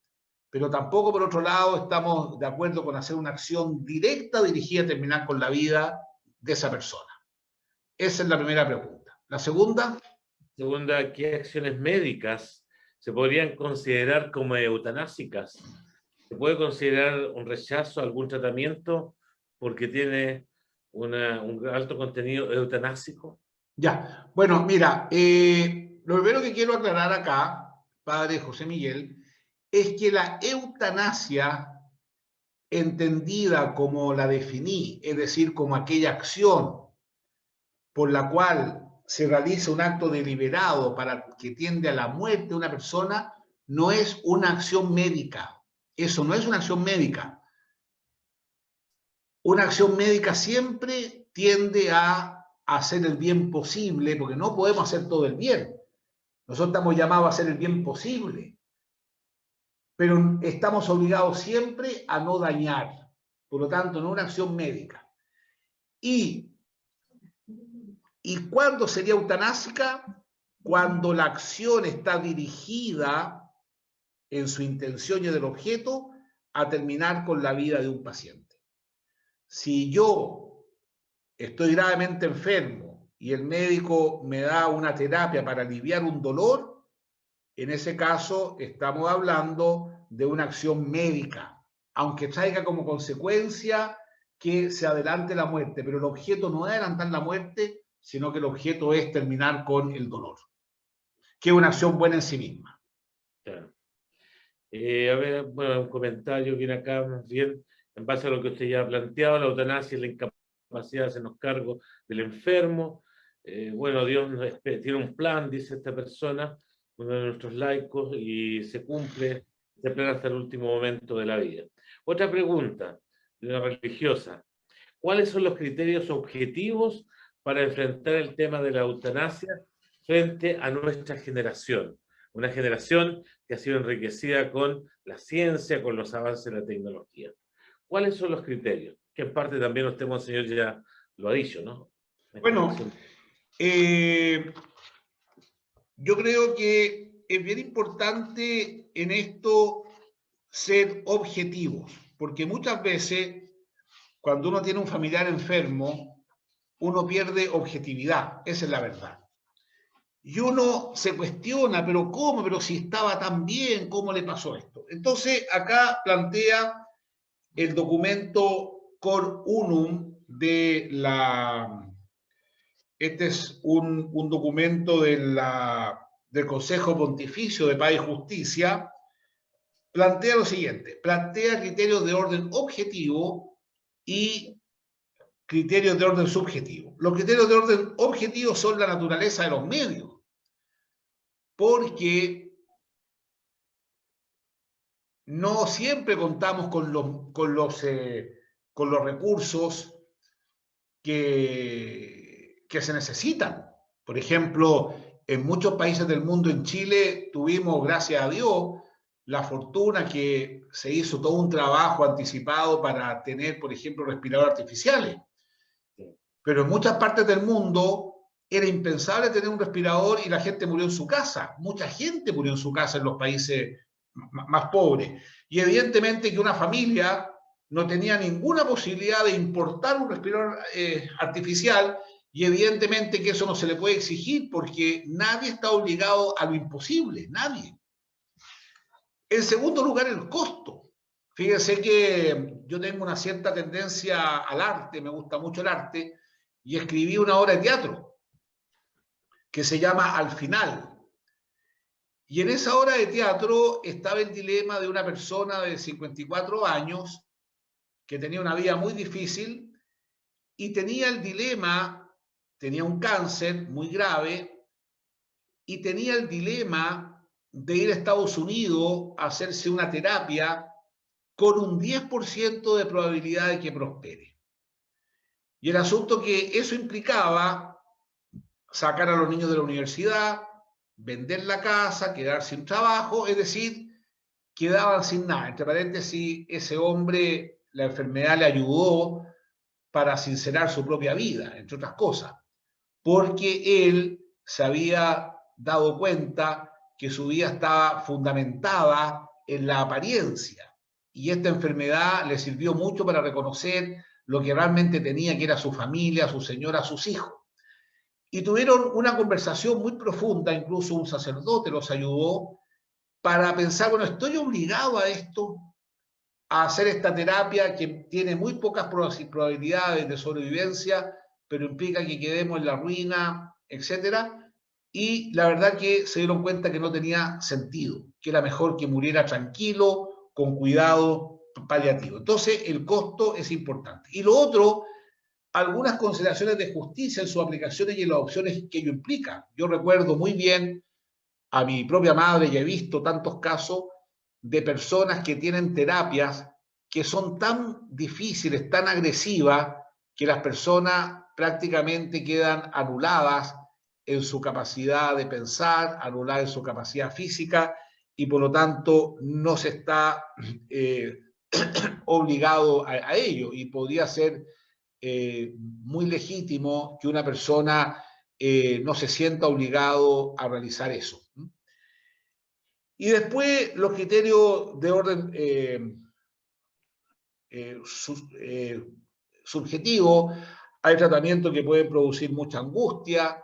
Pero tampoco, por otro lado, estamos de acuerdo con hacer una acción directa dirigida a terminar con la vida de esa persona. Esa es la primera pregunta. La segunda. Segunda, ¿qué acciones médicas se podrían considerar como eutanásicas? ¿Se puede considerar un rechazo a algún tratamiento porque tiene un alto contenido eutanásico? Ya, bueno, mira, lo primero que quiero aclarar acá, padre José Miguel, es que la eutanasia, entendida como la definí, es decir, como aquella acción por la cual se realiza un acto deliberado para que tiende a la muerte de una persona, no es una acción médica. Eso no es una acción médica. Una acción médica siempre tiende a hacer el bien posible, porque no podemos hacer todo el bien. Nosotros estamos llamados a hacer el bien posible, pero estamos obligados siempre a no dañar. Por lo tanto, no es una acción médica. ¿Y cuándo sería eutanásica? Cuando la acción está dirigida en su intención y del objeto a terminar con la vida de un paciente. Si yo estoy gravemente enfermo y el médico me da una terapia para aliviar un dolor, en ese caso estamos hablando de una acción médica, aunque traiga como consecuencia que se adelante la muerte, pero el objeto no es adelantar la muerte, sino que el objeto es terminar con el dolor, que es una acción buena en sí misma. Claro. A ver, bueno, un comentario viene acá, más bien, en base a lo que usted ya ha planteado, la eutanasia es la incapacidad de hacernos cargo del enfermo. Bueno, Dios tiene un plan, dice esta persona, uno de nuestros laicos, y se cumple ese plan hasta el último momento de la vida. Otra pregunta, de una religiosa. ¿Cuáles son los criterios objetivos para enfrentar el tema de la eutanasia frente a nuestra generación? Una generación que ha sido enriquecida con la ciencia, con los avances de la tecnología. ¿Cuáles son los criterios? Que en parte también usted, monseñor, ya lo ha dicho, ¿no? Bueno, yo creo que es bien importante en esto ser objetivos, porque muchas veces cuando uno tiene un familiar enfermo, uno pierde objetividad, esa es la verdad. Y uno se cuestiona, pero ¿cómo? Pero si estaba tan bien, ¿cómo le pasó esto? Entonces, acá plantea el documento Cor Unum de la... Este es un documento del Consejo Pontificio de Paz y Justicia. Plantea lo siguiente, plantea criterios de orden objetivo y criterios de orden subjetivo. Los criterios de orden objetivo son la naturaleza de los medios, porque no siempre contamos con los recursos que se necesitan. Por ejemplo, en muchos países del mundo, en Chile, tuvimos, gracias a Dios, la fortuna que se hizo todo un trabajo anticipado para tener, por ejemplo, respiradores artificiales. Pero en muchas partes del mundo era impensable tener un respirador y la gente murió en su casa. Mucha gente murió en su casa en los países más pobres. Y evidentemente que una familia no tenía ninguna posibilidad de importar un respirador artificial, y evidentemente que eso no se le puede exigir porque nadie está obligado a lo imposible, nadie. En segundo lugar, el costo. Fíjense que yo tengo una cierta tendencia al arte, me gusta mucho el arte, y escribí una obra de teatro que se llama Al Final. Y en esa obra de teatro estaba el dilema de una persona de 54 años que tenía una vida muy difícil y tenía el dilema, tenía un cáncer muy grave y tenía el dilema de ir a Estados Unidos a hacerse una terapia con un 10% de probabilidad de que prospere. Y el asunto que eso implicaba sacar a los niños de la universidad, vender la casa, quedar sin trabajo, es decir, quedaban sin nada. Entre paréntesis, ese hombre, la enfermedad le ayudó para sincerar su propia vida, entre otras cosas, porque él se había dado cuenta que su vida estaba fundamentada en la apariencia, y esta enfermedad le sirvió mucho para reconocer lo que realmente tenía, que era su familia, su señora, sus hijos. Y tuvieron una conversación muy profunda, incluso un sacerdote los ayudó para pensar, bueno, ¿estoy obligado a esto? A hacer esta terapia que tiene muy pocas probabilidades de sobrevivencia, pero implica que quedemos en la ruina, etcétera. Y la verdad que se dieron cuenta que no tenía sentido, que era mejor que muriera tranquilo, con cuidado paliativo. Entonces, el costo es importante. Y lo otro, algunas consideraciones de justicia en sus aplicaciones y en las opciones que ello implica. Yo recuerdo muy bien a mi propia madre y he visto tantos casos de personas que tienen terapias que son tan difíciles, tan agresivas, que las personas prácticamente quedan anuladas en su capacidad de pensar, anuladas en su capacidad física, y por lo tanto no se está obligado a ello, y podría ser muy legítimo que una persona no se sienta obligado a realizar eso. Y después los criterios de orden subjetivo. Hay tratamientos que pueden producir mucha angustia,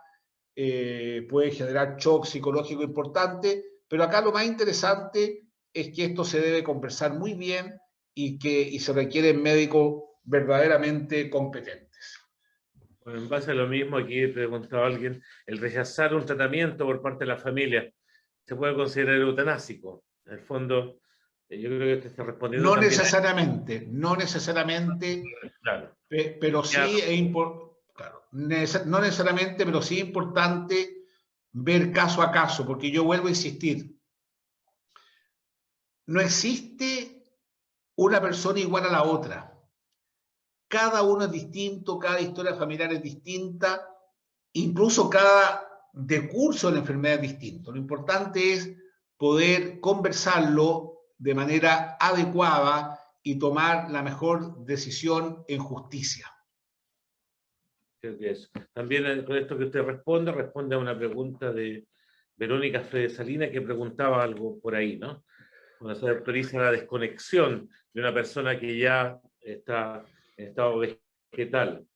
pueden generar shock psicológico importante, pero acá lo más interesante es que esto se debe conversar muy bien y se requieren médicos verdaderamente competentes. Bueno, en base a lo mismo, aquí preguntaba alguien, el rechazar un tratamiento por parte de la familia, ¿se puede considerar eutanásico? En el fondo, yo creo que usted está respondiendo No también necesariamente, no necesariamente, claro. pero sí Ya, es importante, claro, no necesariamente, pero sí es importante ver caso a caso, porque yo vuelvo a insistir, no existe una persona igual a la otra. Cada uno es distinto, cada historia familiar es distinta, incluso cada decurso de la enfermedad es distinto. Lo importante es poder conversarlo de manera adecuada y tomar la mejor decisión en justicia. creo que eso. También con esto que usted responde a una pregunta de Verónica Fede Salinas que preguntaba algo por ahí, ¿no? Cuando se autoriza la desconexión de una persona que ya está en estado vegetal.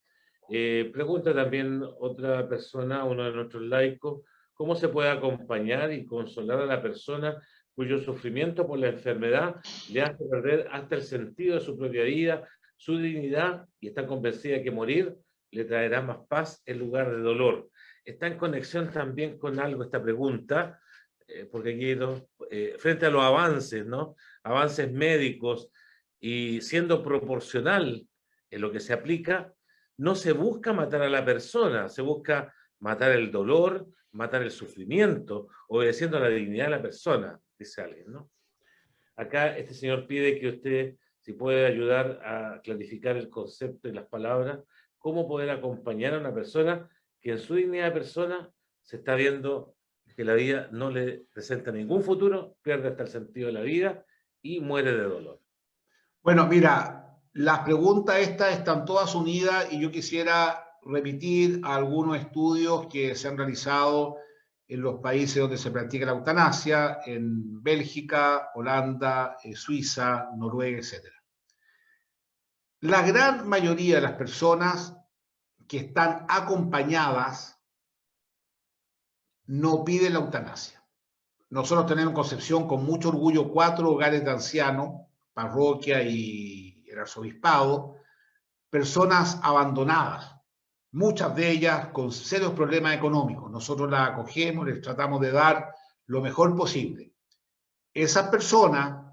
Pregunta también otra persona, uno de nuestros laicos, ¿cómo se puede acompañar y consolar a la persona cuyo sufrimiento por la enfermedad le hace perder hasta el sentido de su propia vida, su dignidad, y está convencida que morir le traerá más paz en lugar de dolor? Está en conexión también con algo esta pregunta, porque aquí frente a los avances, ¿no? Avances médicos y siendo proporcional en lo que se aplica, no se busca matar a la persona, se busca matar el dolor, matar el sufrimiento, obedeciendo a la dignidad de la persona, dice alguien, ¿no? Acá este señor pide que usted, si puede ayudar a clarificar el concepto y las palabras, cómo poder acompañar a una persona que en su dignidad de persona se está viendo que la vida no le presenta ningún futuro, pierde hasta el sentido de la vida y muere de dolor. Bueno, mira, las preguntas estas están todas unidas y yo quisiera remitir a algunos estudios que se han realizado en los países donde se practica la eutanasia, en Bélgica, Holanda, Suiza, Noruega, etc. La gran mayoría de las personas que están acompañadas no piden la eutanasia. Nosotros tenemos en Concepción con mucho orgullo 4 hogares de ancianos, parroquia y el arzobispado, personas abandonadas, muchas de ellas con serios problemas económicos. Nosotros las acogemos, les tratamos de dar lo mejor posible. Esas personas,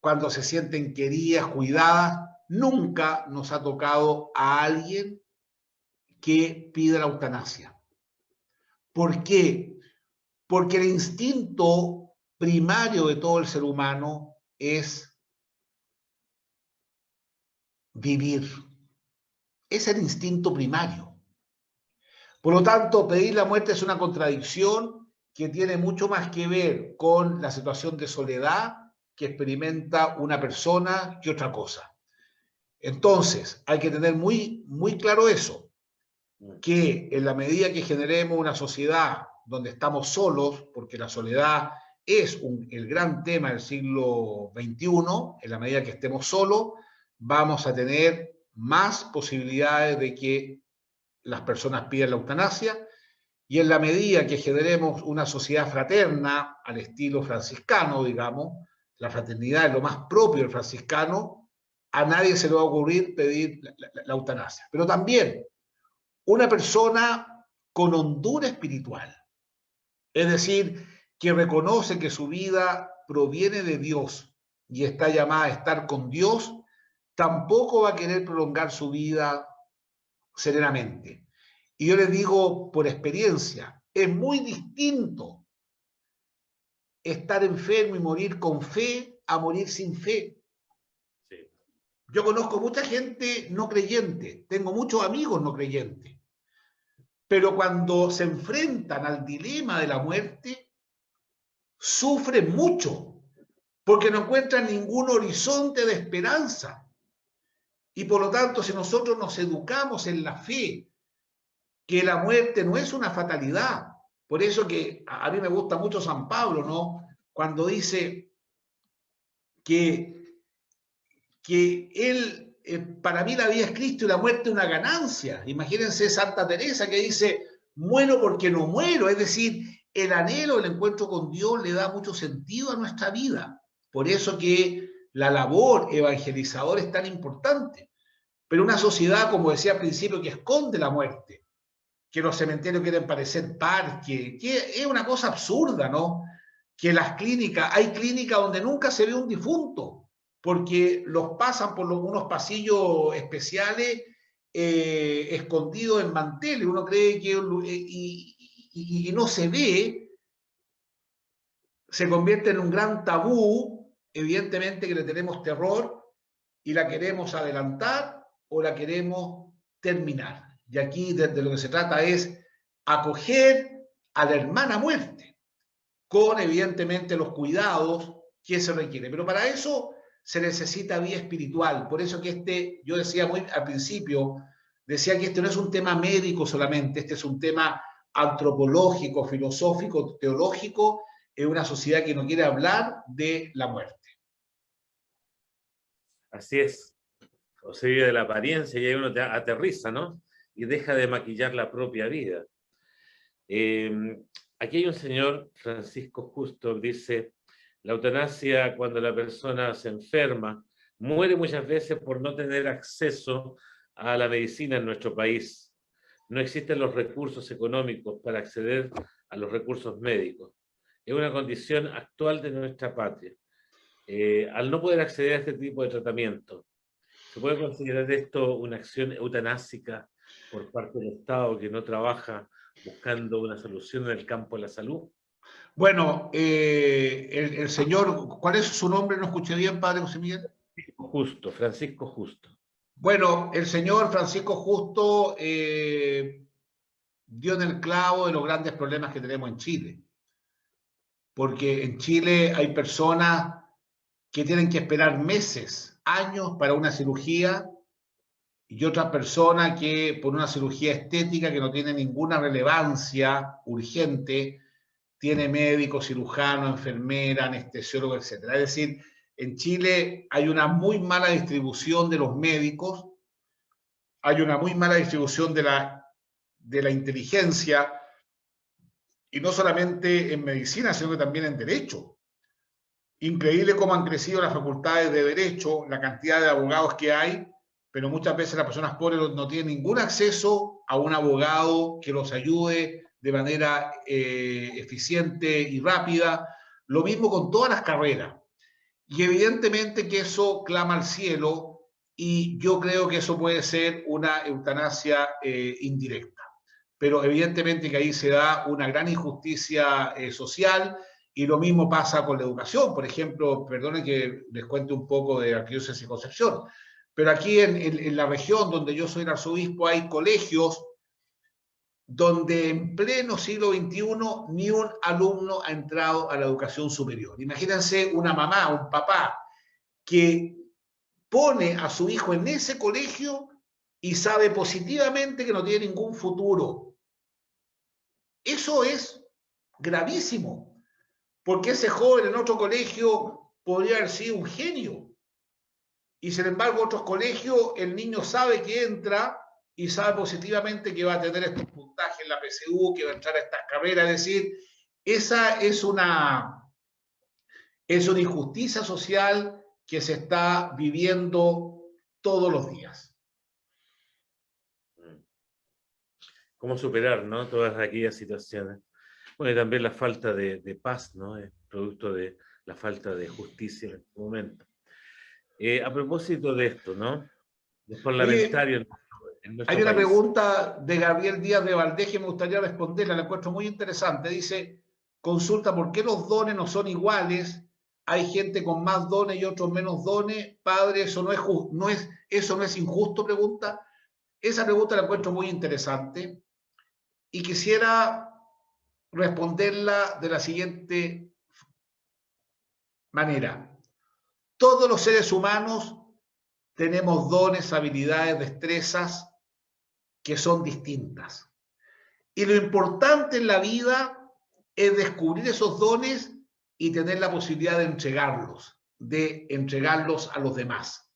cuando se sienten queridas, cuidadas, nunca nos ha tocado a alguien que pida la eutanasia. ¿Por qué? Porque el instinto primario de todo el ser humano es vivir. Es el instinto primario. Por lo tanto, pedir la muerte es una contradicción que tiene mucho más que ver con la situación de soledad que experimenta una persona que otra cosa. Entonces, hay que tener muy, muy claro eso, que en la medida que generemos una sociedad donde estamos solos, porque la soledad es el gran tema del siglo XXI, en la medida que estemos solos, vamos a tener más posibilidades de que las personas pidan la eutanasia, y en la medida que generemos una sociedad fraterna al estilo franciscano, digamos, la fraternidad es lo más propio del franciscano, a nadie se le va a ocurrir pedir la eutanasia. Pero también una persona con hondura espiritual, es decir, que reconoce que su vida proviene de Dios y está llamada a estar con Dios, tampoco va a querer prolongar su vida serenamente. Y yo les digo por experiencia, es muy distinto estar enfermo y morir con fe a morir sin fe. Sí. Yo conozco mucha gente no creyente, tengo muchos amigos no creyentes, pero cuando se enfrentan al dilema de la muerte, sufren mucho, porque no encuentran ningún horizonte de esperanza. Y por lo tanto, si nosotros nos educamos en la fe, que la muerte no es una fatalidad, por eso que a mí me gusta mucho San Pablo, ¿no? cuando dice que él, para mí la vida es Cristo y la muerte es una ganancia. Imagínense Santa Teresa que dice, muero porque no muero, es decir, el anhelo, el encuentro con Dios le da mucho sentido a nuestra vida. Por eso que la labor evangelizadora es tan importante. Pero una sociedad, como decía al principio, que esconde la muerte, que los cementerios quieren parecer parque, que es una cosa absurda, ¿no? Que las clínicas, hay clínicas donde nunca se ve un difunto, porque los pasan por unos pasillos especiales escondidos en manteles, uno cree que y no se ve, se convierte en un gran tabú, evidentemente que le tenemos terror y la queremos adelantar o la queremos terminar. Y aquí de lo que se trata es acoger a la hermana muerte, con evidentemente los cuidados que se requiere. Pero para eso se necesita vía espiritual. Por eso que yo decía muy al principio, decía que este no es un tema médico solamente, este es un tema antropológico, filosófico, teológico, en una sociedad que no quiere hablar de la muerte. Así es. O se vive de la apariencia y ahí uno te aterriza, ¿no? Y deja de maquillar la propia vida. Aquí hay un señor, Francisco Justo, dice, la eutanasia cuando la persona se enferma, muere muchas veces por no tener acceso a la medicina en nuestro país. No existen los recursos económicos para acceder a los recursos médicos. Es una condición actual de nuestra patria. Al no poder acceder a este tipo de tratamiento, ¿se puede considerar esto una acción eutanásica por parte del Estado que no trabaja buscando una solución en el campo de la salud? Bueno, el señor, ¿cuál es su nombre? No escuché bien, padre José Miguel. Justo, Francisco Justo. Bueno, el señor Francisco Justo dio en el clavo de los grandes problemas que tenemos en Chile. Porque en Chile hay personas que tienen que esperar meses, años para una cirugía y otras personas que por una cirugía estética que no tiene ninguna relevancia urgente, tiene médico, cirujano, enfermera, anestesiólogo, etc. Es decir, en Chile hay una muy mala distribución de los médicos, hay una muy mala distribución de la inteligencia, y no solamente en medicina, sino que también en derecho. Increíble cómo han crecido las facultades de derecho, la cantidad de abogados que hay, pero muchas veces las personas pobres no tienen ningún acceso a un abogado que los ayude de manera eficiente y rápida. Lo mismo con todas las carreras. Y evidentemente que eso clama al cielo y yo creo que eso puede ser una eutanasia indirecta. Pero evidentemente que ahí se da una gran injusticia social y lo mismo pasa con la educación. Por ejemplo, perdonen que les cuente un poco de Arquidiócesis de Concepción, pero aquí en la región donde yo soy el arzobispo hay colegios donde en pleno siglo XXI ni un alumno ha entrado a la educación superior. Imagínense una mamá, un papá que pone a su hijo en ese colegio y sabe positivamente que no tiene ningún futuro. Eso es gravísimo, porque ese joven en otro colegio podría haber sido un genio. Y sin embargo, en otros colegios el niño sabe que entra y sabe positivamente que va a tener estos puntajes en la PSU, que va a entrar a estas carreras. Es decir, esa es una injusticia social que se está viviendo todos los días. ¿Cómo superar, no, todas aquellas situaciones? Bueno, y también la falta de paz, ¿no? Es producto de la falta de justicia en este momento. A propósito de esto, ¿no? Los parlamentarios en nuestro hay una país. pregunta de Gabriel Díaz de Valdés que me gustaría responderla, la encuentro muy interesante. Dice, consulta, ¿por qué los dones no son iguales? Hay gente con más dones y otros menos dones. Padre, ¿eso eso no es injusto? Pregunta. Esa pregunta la encuentro muy interesante y quisiera responderla de la siguiente manera. Todos los seres humanos tenemos dones, habilidades, destrezas que son distintas. Y lo importante en la vida es descubrir esos dones y tener la posibilidad de entregarlos a los demás.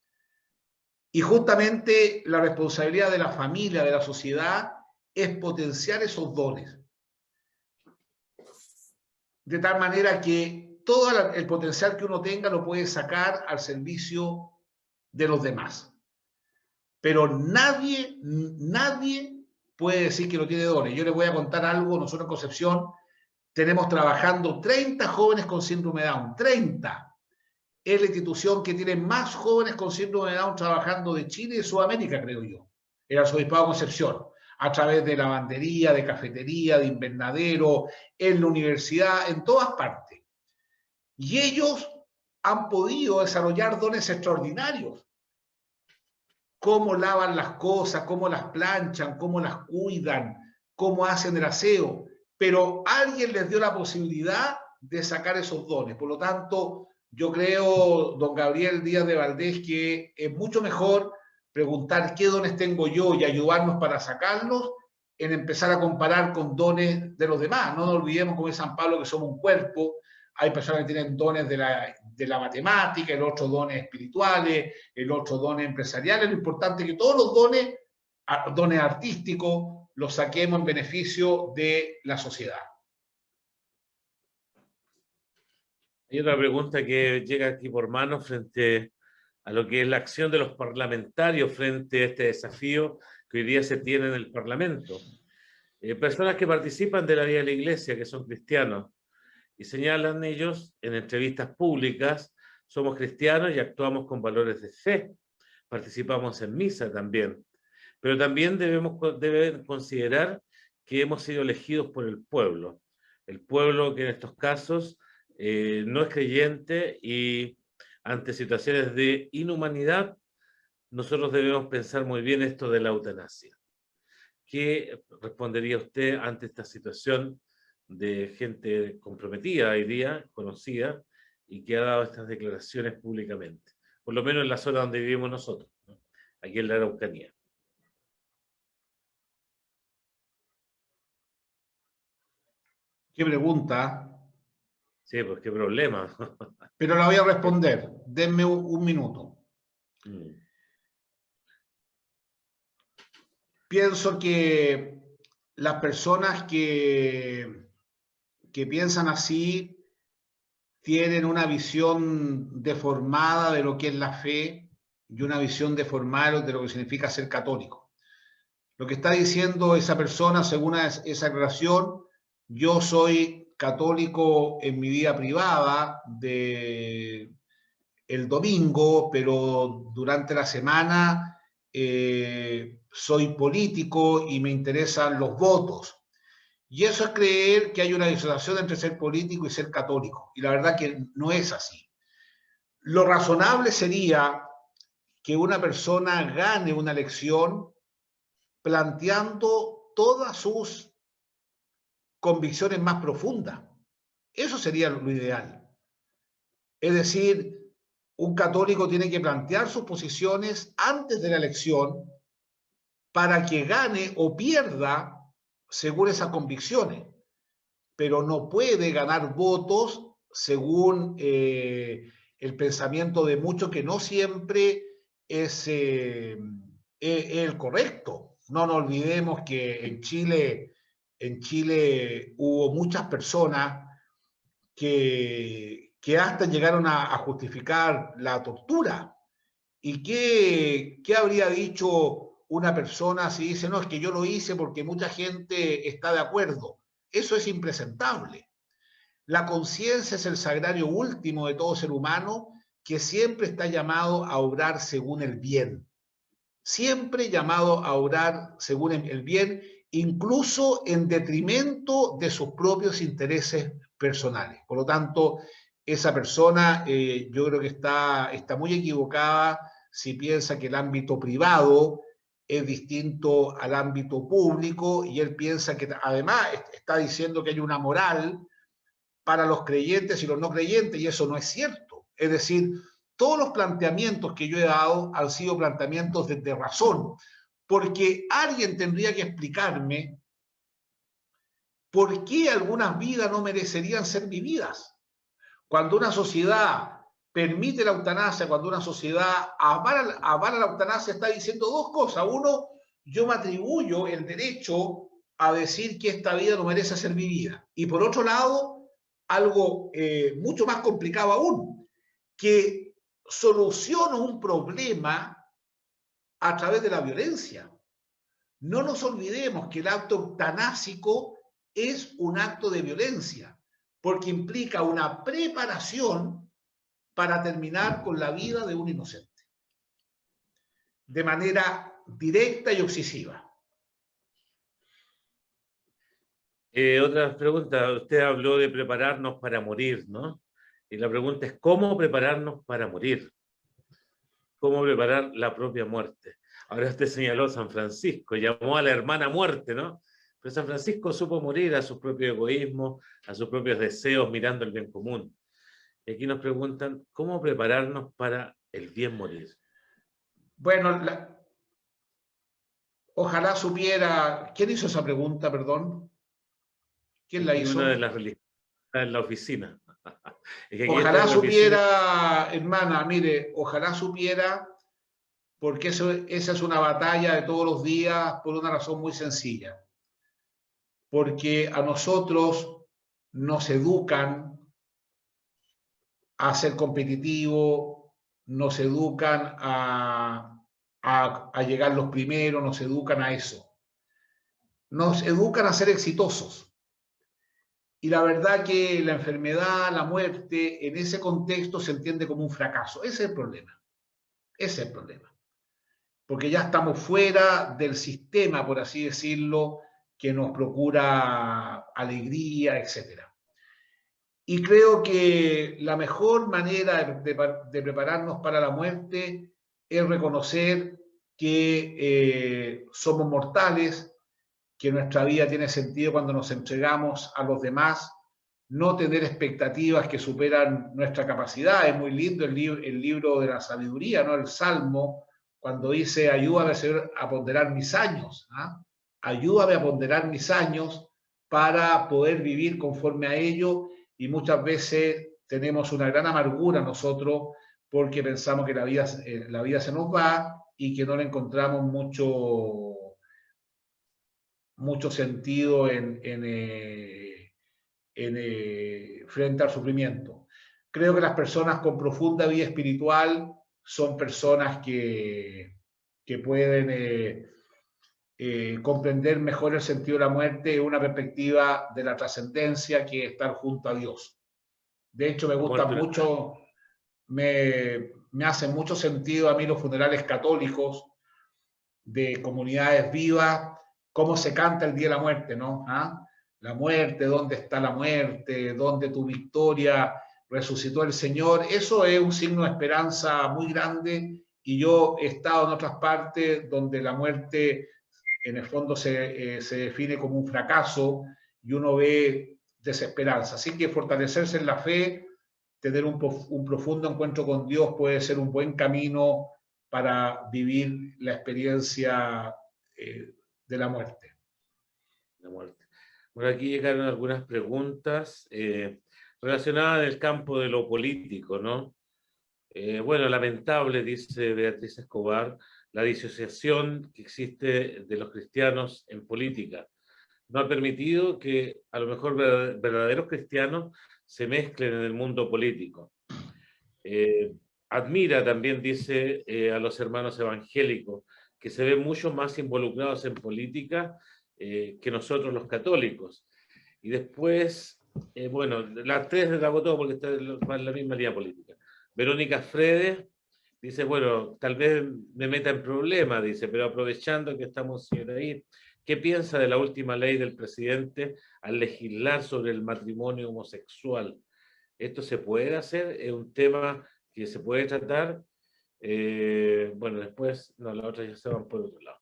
Y justamente la responsabilidad de la familia, de la sociedad, es potenciar esos dones. De tal manera que todo el potencial que uno tenga lo puede sacar al servicio de los demás. Pero nadie puede decir que no tiene dones. Yo les voy a contar algo. Nosotros en Concepción tenemos trabajando 30 jóvenes con síndrome de Down. 30. Es la institución que tiene más jóvenes con síndrome de Down trabajando de Chile y de Sudamérica, creo yo. El Arzobispado de Concepción, a través de lavandería, de cafetería, de invernadero, en la universidad, en todas partes. Y ellos han podido desarrollar dones extraordinarios. Cómo lavan las cosas, cómo las planchan, cómo las cuidan, cómo hacen el aseo. Pero alguien les dio la posibilidad de sacar esos dones. Por lo tanto, yo creo, don Gabriel Díaz de Valdés, que es mucho mejor preguntar qué dones tengo yo y ayudarnos para sacarlos, en empezar a comparar con dones de los demás. No nos olvidemos, como es San Pablo, que somos un cuerpo. Hay personas que tienen dones de la matemática, el otro dones espirituales, el otro dones empresariales. Lo importante es que todos los dones artísticos, los saquemos en beneficio de la sociedad. Hay otra pregunta que llega aquí por mano frente a lo que es la acción de los parlamentarios frente a este desafío que hoy día se tiene en el Parlamento. Personas que participan de la vida de la Iglesia, que son cristianos, y señalan ellos en entrevistas públicas: somos cristianos y actuamos con valores de fe, participamos en misa también, pero también deben considerar que hemos sido elegidos por el pueblo que en estos casos no es creyente, y ante situaciones de inhumanidad nosotros debemos pensar muy bien esto de la eutanasia. ¿Qué respondería usted ante esta situación de gente comprometida hoy día, conocida, y que ha dado estas declaraciones públicamente? Por lo menos en la zona donde vivimos nosotros, ¿no? Aquí en la Araucanía. ¿Qué pregunta? Sí, pues qué problema. Pero la voy a responder. Denme un minuto. Pienso que las personas que piensan así tienen una visión deformada de lo que es la fe y una visión deformada de lo que significa ser católico. Lo que está diciendo esa persona, según esa aclaración, yo soy católico en mi vida privada el domingo, pero durante la semana soy político y me interesan los votos. Y eso es creer que hay una disociación entre ser político y ser católico. Y la verdad que no es así. Lo razonable sería que una persona gane una elección planteando todas sus convicciones más profundas. Eso sería lo ideal. Es decir, un católico tiene que plantear sus posiciones antes de la elección para que gane o pierda según esas convicciones, pero no puede ganar votos según el pensamiento de muchos, que no siempre es el correcto. No nos olvidemos que en Chile hubo muchas personas que hasta llegaron a justificar la tortura. ¿Y qué habría dicho una persona si dice, no, es que yo lo hice porque mucha gente está de acuerdo? Eso es impresentable. La conciencia es el sagrario último de todo ser humano, que siempre está llamado a obrar según el bien. Siempre llamado a obrar según el bien, incluso en detrimento de sus propios intereses personales. Por lo tanto, esa persona yo creo que está muy equivocada si piensa que el ámbito privado es distinto al ámbito público, y él piensa que además está diciendo que hay una moral para los creyentes y los no creyentes, y eso no es cierto. Es decir, todos los planteamientos que yo he dado han sido planteamientos de razón, porque alguien tendría que explicarme por qué algunas vidas no merecerían ser vividas. Cuando una sociedad permite la eutanasia, cuando una sociedad avala la eutanasia, está diciendo dos cosas. Uno, yo me atribuyo el derecho a decir que esta vida no merece ser vivida. Y por otro lado, algo mucho más complicado aún, que soluciono un problema a través de la violencia. No nos olvidemos que el acto eutanásico es un acto de violencia, porque implica una preparación para terminar con la vida de un inocente, de manera directa y obsesiva. Otra pregunta, usted habló de prepararnos para morir, ¿no? Y la pregunta es, ¿cómo prepararnos para morir? ¿Cómo preparar la propia muerte? Ahora usted señaló San Francisco, llamó a la hermana muerte, ¿no? Pero San Francisco supo morir a su propio egoísmo, a sus propios deseos, mirando el bien común. Y aquí nos preguntan, ¿cómo prepararnos para el bien morir? Bueno, ojalá supiera... ¿Quién hizo esa pregunta, perdón? ¿Quién la hizo? Una de las religiones en la oficina. Es que ojalá supiera, hermana, mire, ojalá supiera, porque esa es una batalla de todos los días por una razón muy sencilla. Porque a nosotros nos educan a ser competitivos, nos educan a llegar los primeros, nos educan a eso. Nos educan a ser exitosos. Y la verdad que la enfermedad, la muerte, en ese contexto se entiende como un fracaso. Ese es el problema. Ese es el problema. Porque ya estamos fuera del sistema, por así decirlo, que nos procura alegría, etc. Y creo que la mejor manera de prepararnos para la muerte es reconocer que somos mortales, que nuestra vida tiene sentido cuando nos entregamos a los demás, no tener expectativas que superan nuestra capacidad. Es muy lindo el libro de la sabiduría, ¿no? El Salmo, cuando dice, ayúdame, Señor, a ponderar mis años, ¿ah? Ayúdame a ponderar mis años para poder vivir conforme a ello, y muchas veces tenemos una gran amargura nosotros porque pensamos que la vida se nos va y que no le encontramos mucho sentido frente al sufrimiento. Creo que las personas con profunda vida espiritual son personas que pueden comprender mejor el sentido de la muerte en una perspectiva de la trascendencia, que estar junto a Dios. De hecho, me gusta mucho, me hacen mucho sentido a mí los funerales católicos de comunidades vivas, cómo se canta el Día de la Muerte, ¿no? ¿Ah? La muerte, ¿dónde está la muerte? ¿Dónde tu victoria? Resucitó el Señor. Eso es un signo de esperanza muy grande, y yo he estado en otras partes donde la muerte en el fondo se define como un fracaso y uno ve desesperanza. Así que fortalecerse en la fe, tener un profundo encuentro con Dios puede ser un buen camino para vivir la experiencia de la muerte. Bueno, aquí llegaron algunas preguntas relacionadas en el campo de lo político, ¿no? Bueno, lamentable, dice Beatriz Escobar, la disociación que existe de los cristianos en política. No ha permitido que a lo mejor verdaderos cristianos se mezclen en el mundo político. Admira también, dice, a los hermanos evangélicos, que se ven mucho más involucrados en política que nosotros los católicos. Y después, bueno, las tres la votó porque está en la misma línea política. Verónica Fredes dice, bueno, tal vez me meta en problemas, dice, pero aprovechando que estamos ahí, ¿qué piensa de la última ley del presidente al legislar sobre el matrimonio homosexual? ¿Esto se puede hacer? ¿Es un tema que se puede tratar? Bueno, después, no, las otras ya se van por otro lado.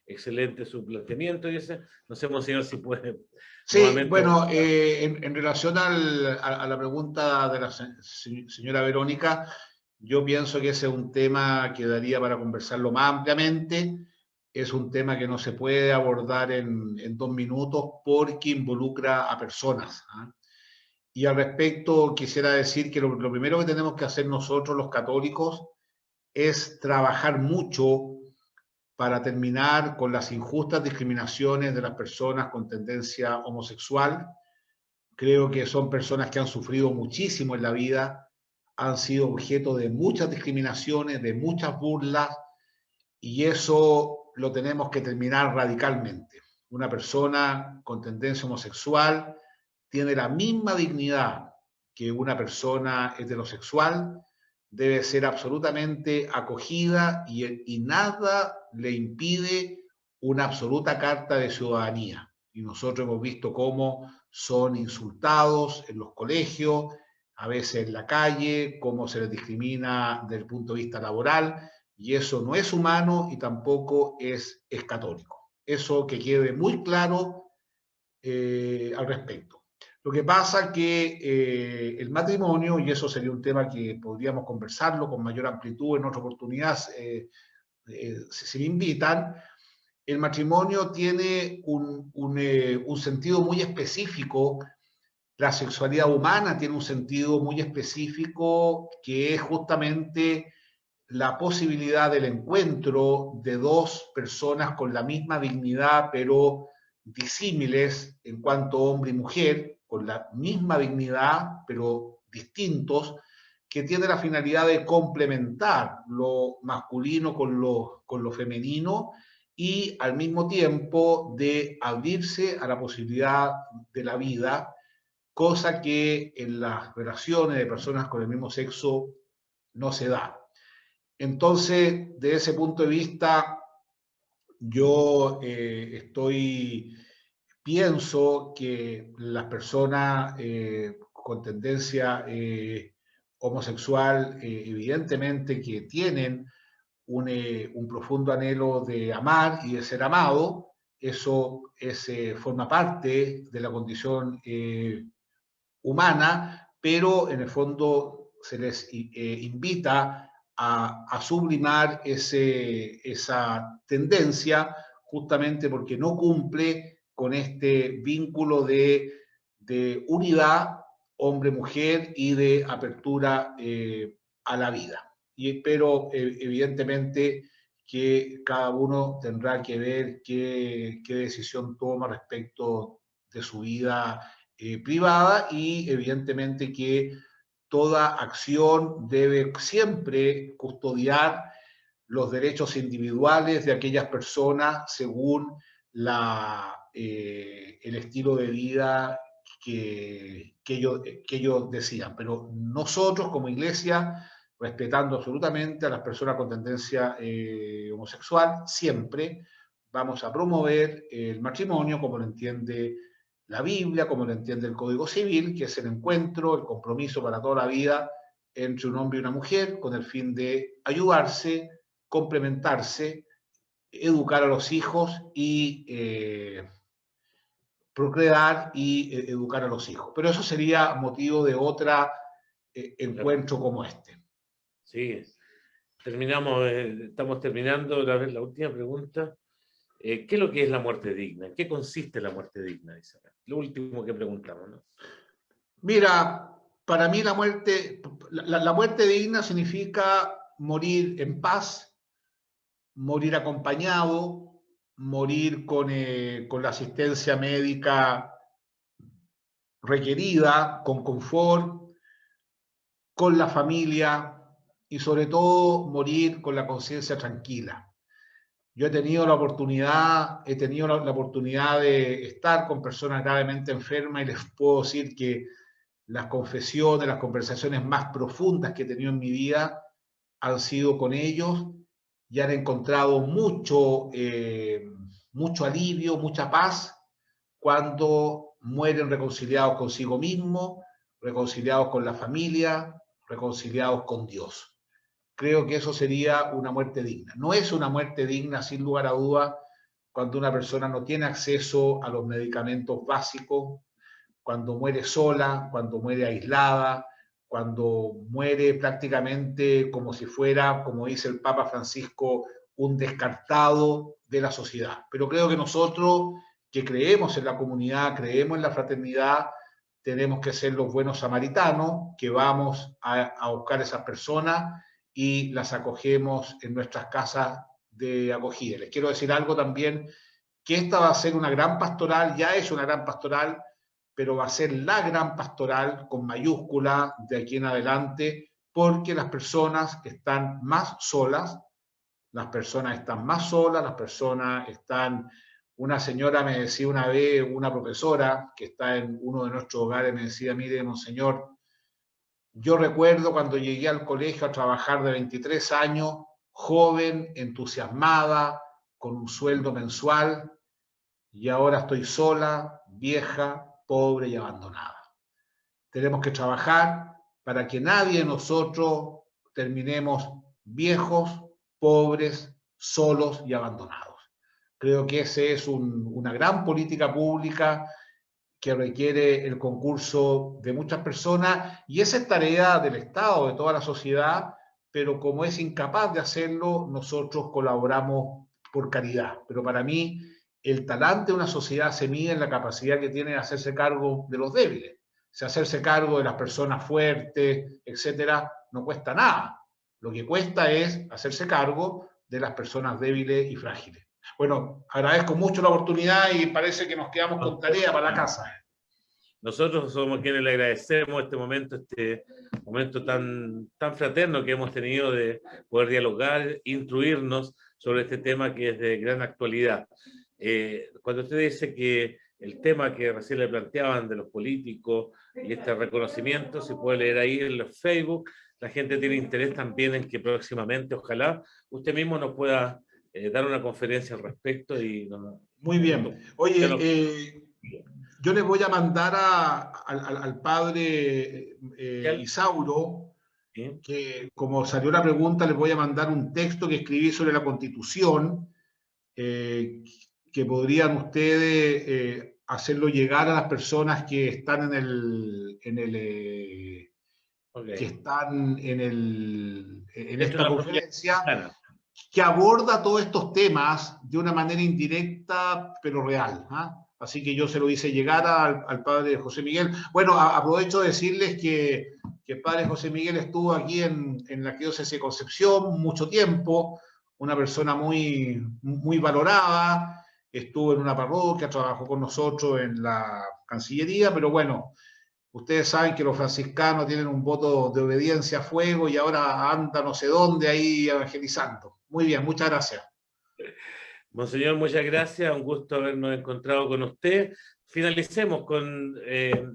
Excelente su planteamiento, dice. No sé, monseñor, si puede... Sí, bueno, en relación a la pregunta de la señora Verónica, yo pienso que ese es un tema que daría para conversarlo más ampliamente. Es un tema que no se puede abordar en 2 minutos porque involucra a personas, ¿eh? Y al respecto quisiera decir que lo primero que tenemos que hacer nosotros los católicos es trabajar mucho para terminar con las injustas discriminaciones de las personas con tendencia homosexual. Creo que son personas que han sufrido muchísimo en la vida, han sido objeto de muchas discriminaciones, de muchas burlas, y eso lo tenemos que terminar radicalmente. Una persona con tendencia homosexual tiene la misma dignidad que una persona heterosexual, debe ser absolutamente acogida y nada le impide una absoluta carta de ciudadanía. Y nosotros hemos visto cómo son insultados en los colegios, a veces en la calle, cómo se les discrimina desde el punto de vista laboral, y eso no es humano y tampoco es católico. Eso que quede muy claro al respecto. Lo que pasa que el matrimonio, y eso sería un tema que podríamos conversarlo con mayor amplitud en otra oportunidad, si me invitan, el matrimonio tiene un sentido muy específico, la sexualidad humana tiene un sentido muy específico que es justamente la posibilidad del encuentro de dos personas con la misma dignidad, pero disímiles en cuanto hombre y mujer, con la misma dignidad, pero distintos, que tiene la finalidad de complementar lo masculino con lo femenino y al mismo tiempo de abrirse a la posibilidad de la vida, cosa que en las relaciones de personas con el mismo sexo no se da. Entonces, de ese punto de vista, yo pienso que las personas con tendencia homosexual, evidentemente que tienen un profundo anhelo de amar y de ser amado, eso forma parte de la condición humana, pero en el fondo se les invita a sublimar esa tendencia justamente porque no cumple con este vínculo de unidad hombre-mujer y de apertura a la vida. Y espero evidentemente que cada uno tendrá que ver qué decisión toma respecto de su vida privada y evidentemente que toda acción debe siempre custodiar los derechos individuales de aquellas personas según el estilo de vida que ellos decidan. Pero nosotros como iglesia, respetando absolutamente a las personas con tendencia homosexual, siempre vamos a promover el matrimonio como lo entiende la Biblia, como lo entiende el Código Civil, que es el encuentro, el compromiso para toda la vida entre un hombre y una mujer, con el fin de ayudarse, complementarse, educar a los hijos y procrear y educar a los hijos. Pero eso sería motivo de otro encuentro como este. Sí, estamos terminando la última pregunta. ¿Qué es lo que es la muerte digna? ¿En qué consiste la muerte digna, Isabel? Lo último que preguntamos, ¿no? Mira, para mí la muerte digna significa morir en paz, morir acompañado, morir con la asistencia médica requerida, con confort, con la familia y sobre todo morir con la conciencia tranquila. Yo he tenido la oportunidad de estar con personas gravemente enfermas y les puedo decir que las confesiones, las conversaciones más profundas que he tenido en mi vida han sido con ellos y han encontrado mucho alivio, mucha paz cuando mueren reconciliados consigo mismos, reconciliados con la familia, reconciliados con Dios. Creo que eso sería una muerte digna. No es una muerte digna, sin lugar a duda, cuando una persona no tiene acceso a los medicamentos básicos, cuando muere sola, cuando muere aislada, cuando muere prácticamente como si fuera, como dice el Papa Francisco, un descartado de la sociedad. Pero creo que nosotros, que creemos en la comunidad, creemos en la fraternidad, tenemos que ser los buenos samaritanos, que vamos a buscar a esas personas y las acogemos en nuestras casas de acogida. Les quiero decir algo también, que esta va a ser una gran pastoral, ya es una gran pastoral, pero va a ser la gran pastoral con mayúscula de aquí en adelante, porque las personas están más solas, las personas están... Una señora me decía una vez, una profesora que está en uno de nuestros hogares, me decía, mire, monseñor, yo recuerdo cuando llegué al colegio a trabajar de 23 años, joven, entusiasmada, con un sueldo mensual, y ahora estoy sola, vieja, pobre y abandonada. Tenemos que trabajar para que nadie de nosotros terminemos viejos, pobres, solos y abandonados. Creo que esa es una gran política pública que requiere el concurso de muchas personas, y esa es tarea del Estado, de toda la sociedad, pero como es incapaz de hacerlo, nosotros colaboramos por caridad. Pero para mí, el talante de una sociedad se mide en la capacidad que tiene de hacerse cargo de los débiles. Si hacerse cargo de las personas fuertes, etcétera, no cuesta nada. Lo que cuesta es hacerse cargo de las personas débiles y frágiles. Bueno, agradezco mucho la oportunidad y parece que nos quedamos con tarea para la casa. Nosotros somos quienes le agradecemos este momento tan fraterno que hemos tenido de poder dialogar, instruirnos sobre este tema que es de gran actualidad. Cuando usted dice que el tema que recién le planteaban de los políticos y este reconocimiento, se puede leer ahí en los Facebook, la gente tiene interés también en que próximamente, ojalá, usted mismo nos pueda dar una conferencia al respecto. Muy bien. Oye, yo les voy a mandar al padre Isauro, que como salió la pregunta, les voy a mandar un texto que escribí sobre la Constitución, que podrían ustedes hacerlo llegar a las personas que están que están en esta conferencia, que aborda todos estos temas de una manera indirecta pero real. Así que yo se lo hice llegar al padre José Miguel. Bueno, aprovecho de decirles que el padre José Miguel estuvo aquí en la Arquidiócesis de Concepción mucho tiempo, una persona muy, muy valorada, estuvo en una parroquia, trabajó con nosotros en la Cancillería, pero bueno, ustedes saben que los franciscanos tienen un voto de obediencia a fuego y ahora anda no sé dónde ahí evangelizando. Muy bien, muchas gracias. Monseñor, muchas gracias, un gusto habernos encontrado con usted. Finalicemos con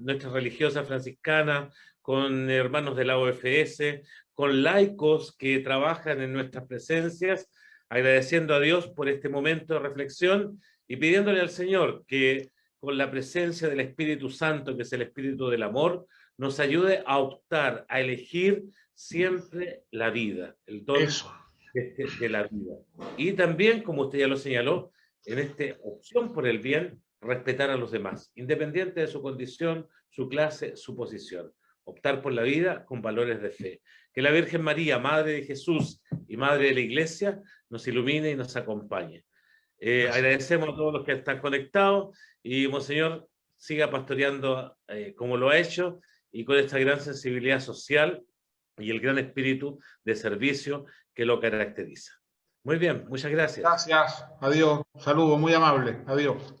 nuestras religiosas franciscanas, con hermanos de la OFS, con laicos que trabajan en nuestras presencias, agradeciendo a Dios por este momento de reflexión y pidiéndole al Señor que con la presencia del Espíritu Santo, que es el Espíritu del amor, nos ayude a optar, a elegir siempre la vida, el don de la vida. Y también, como usted ya lo señaló, en esta opción por el bien, respetar a los demás, independiente de su condición, su clase, su posición. Optar por la vida con valores de fe. Que la Virgen María, Madre de Jesús y Madre de la Iglesia, nos ilumine y nos acompañe. Agradecemos a todos los que están conectados y, Monseñor, siga pastoreando como lo ha hecho y con esta gran sensibilidad social y el gran espíritu de servicio que lo caracteriza. Muy bien, muchas gracias. Gracias, adiós, saludos, muy amable, adiós.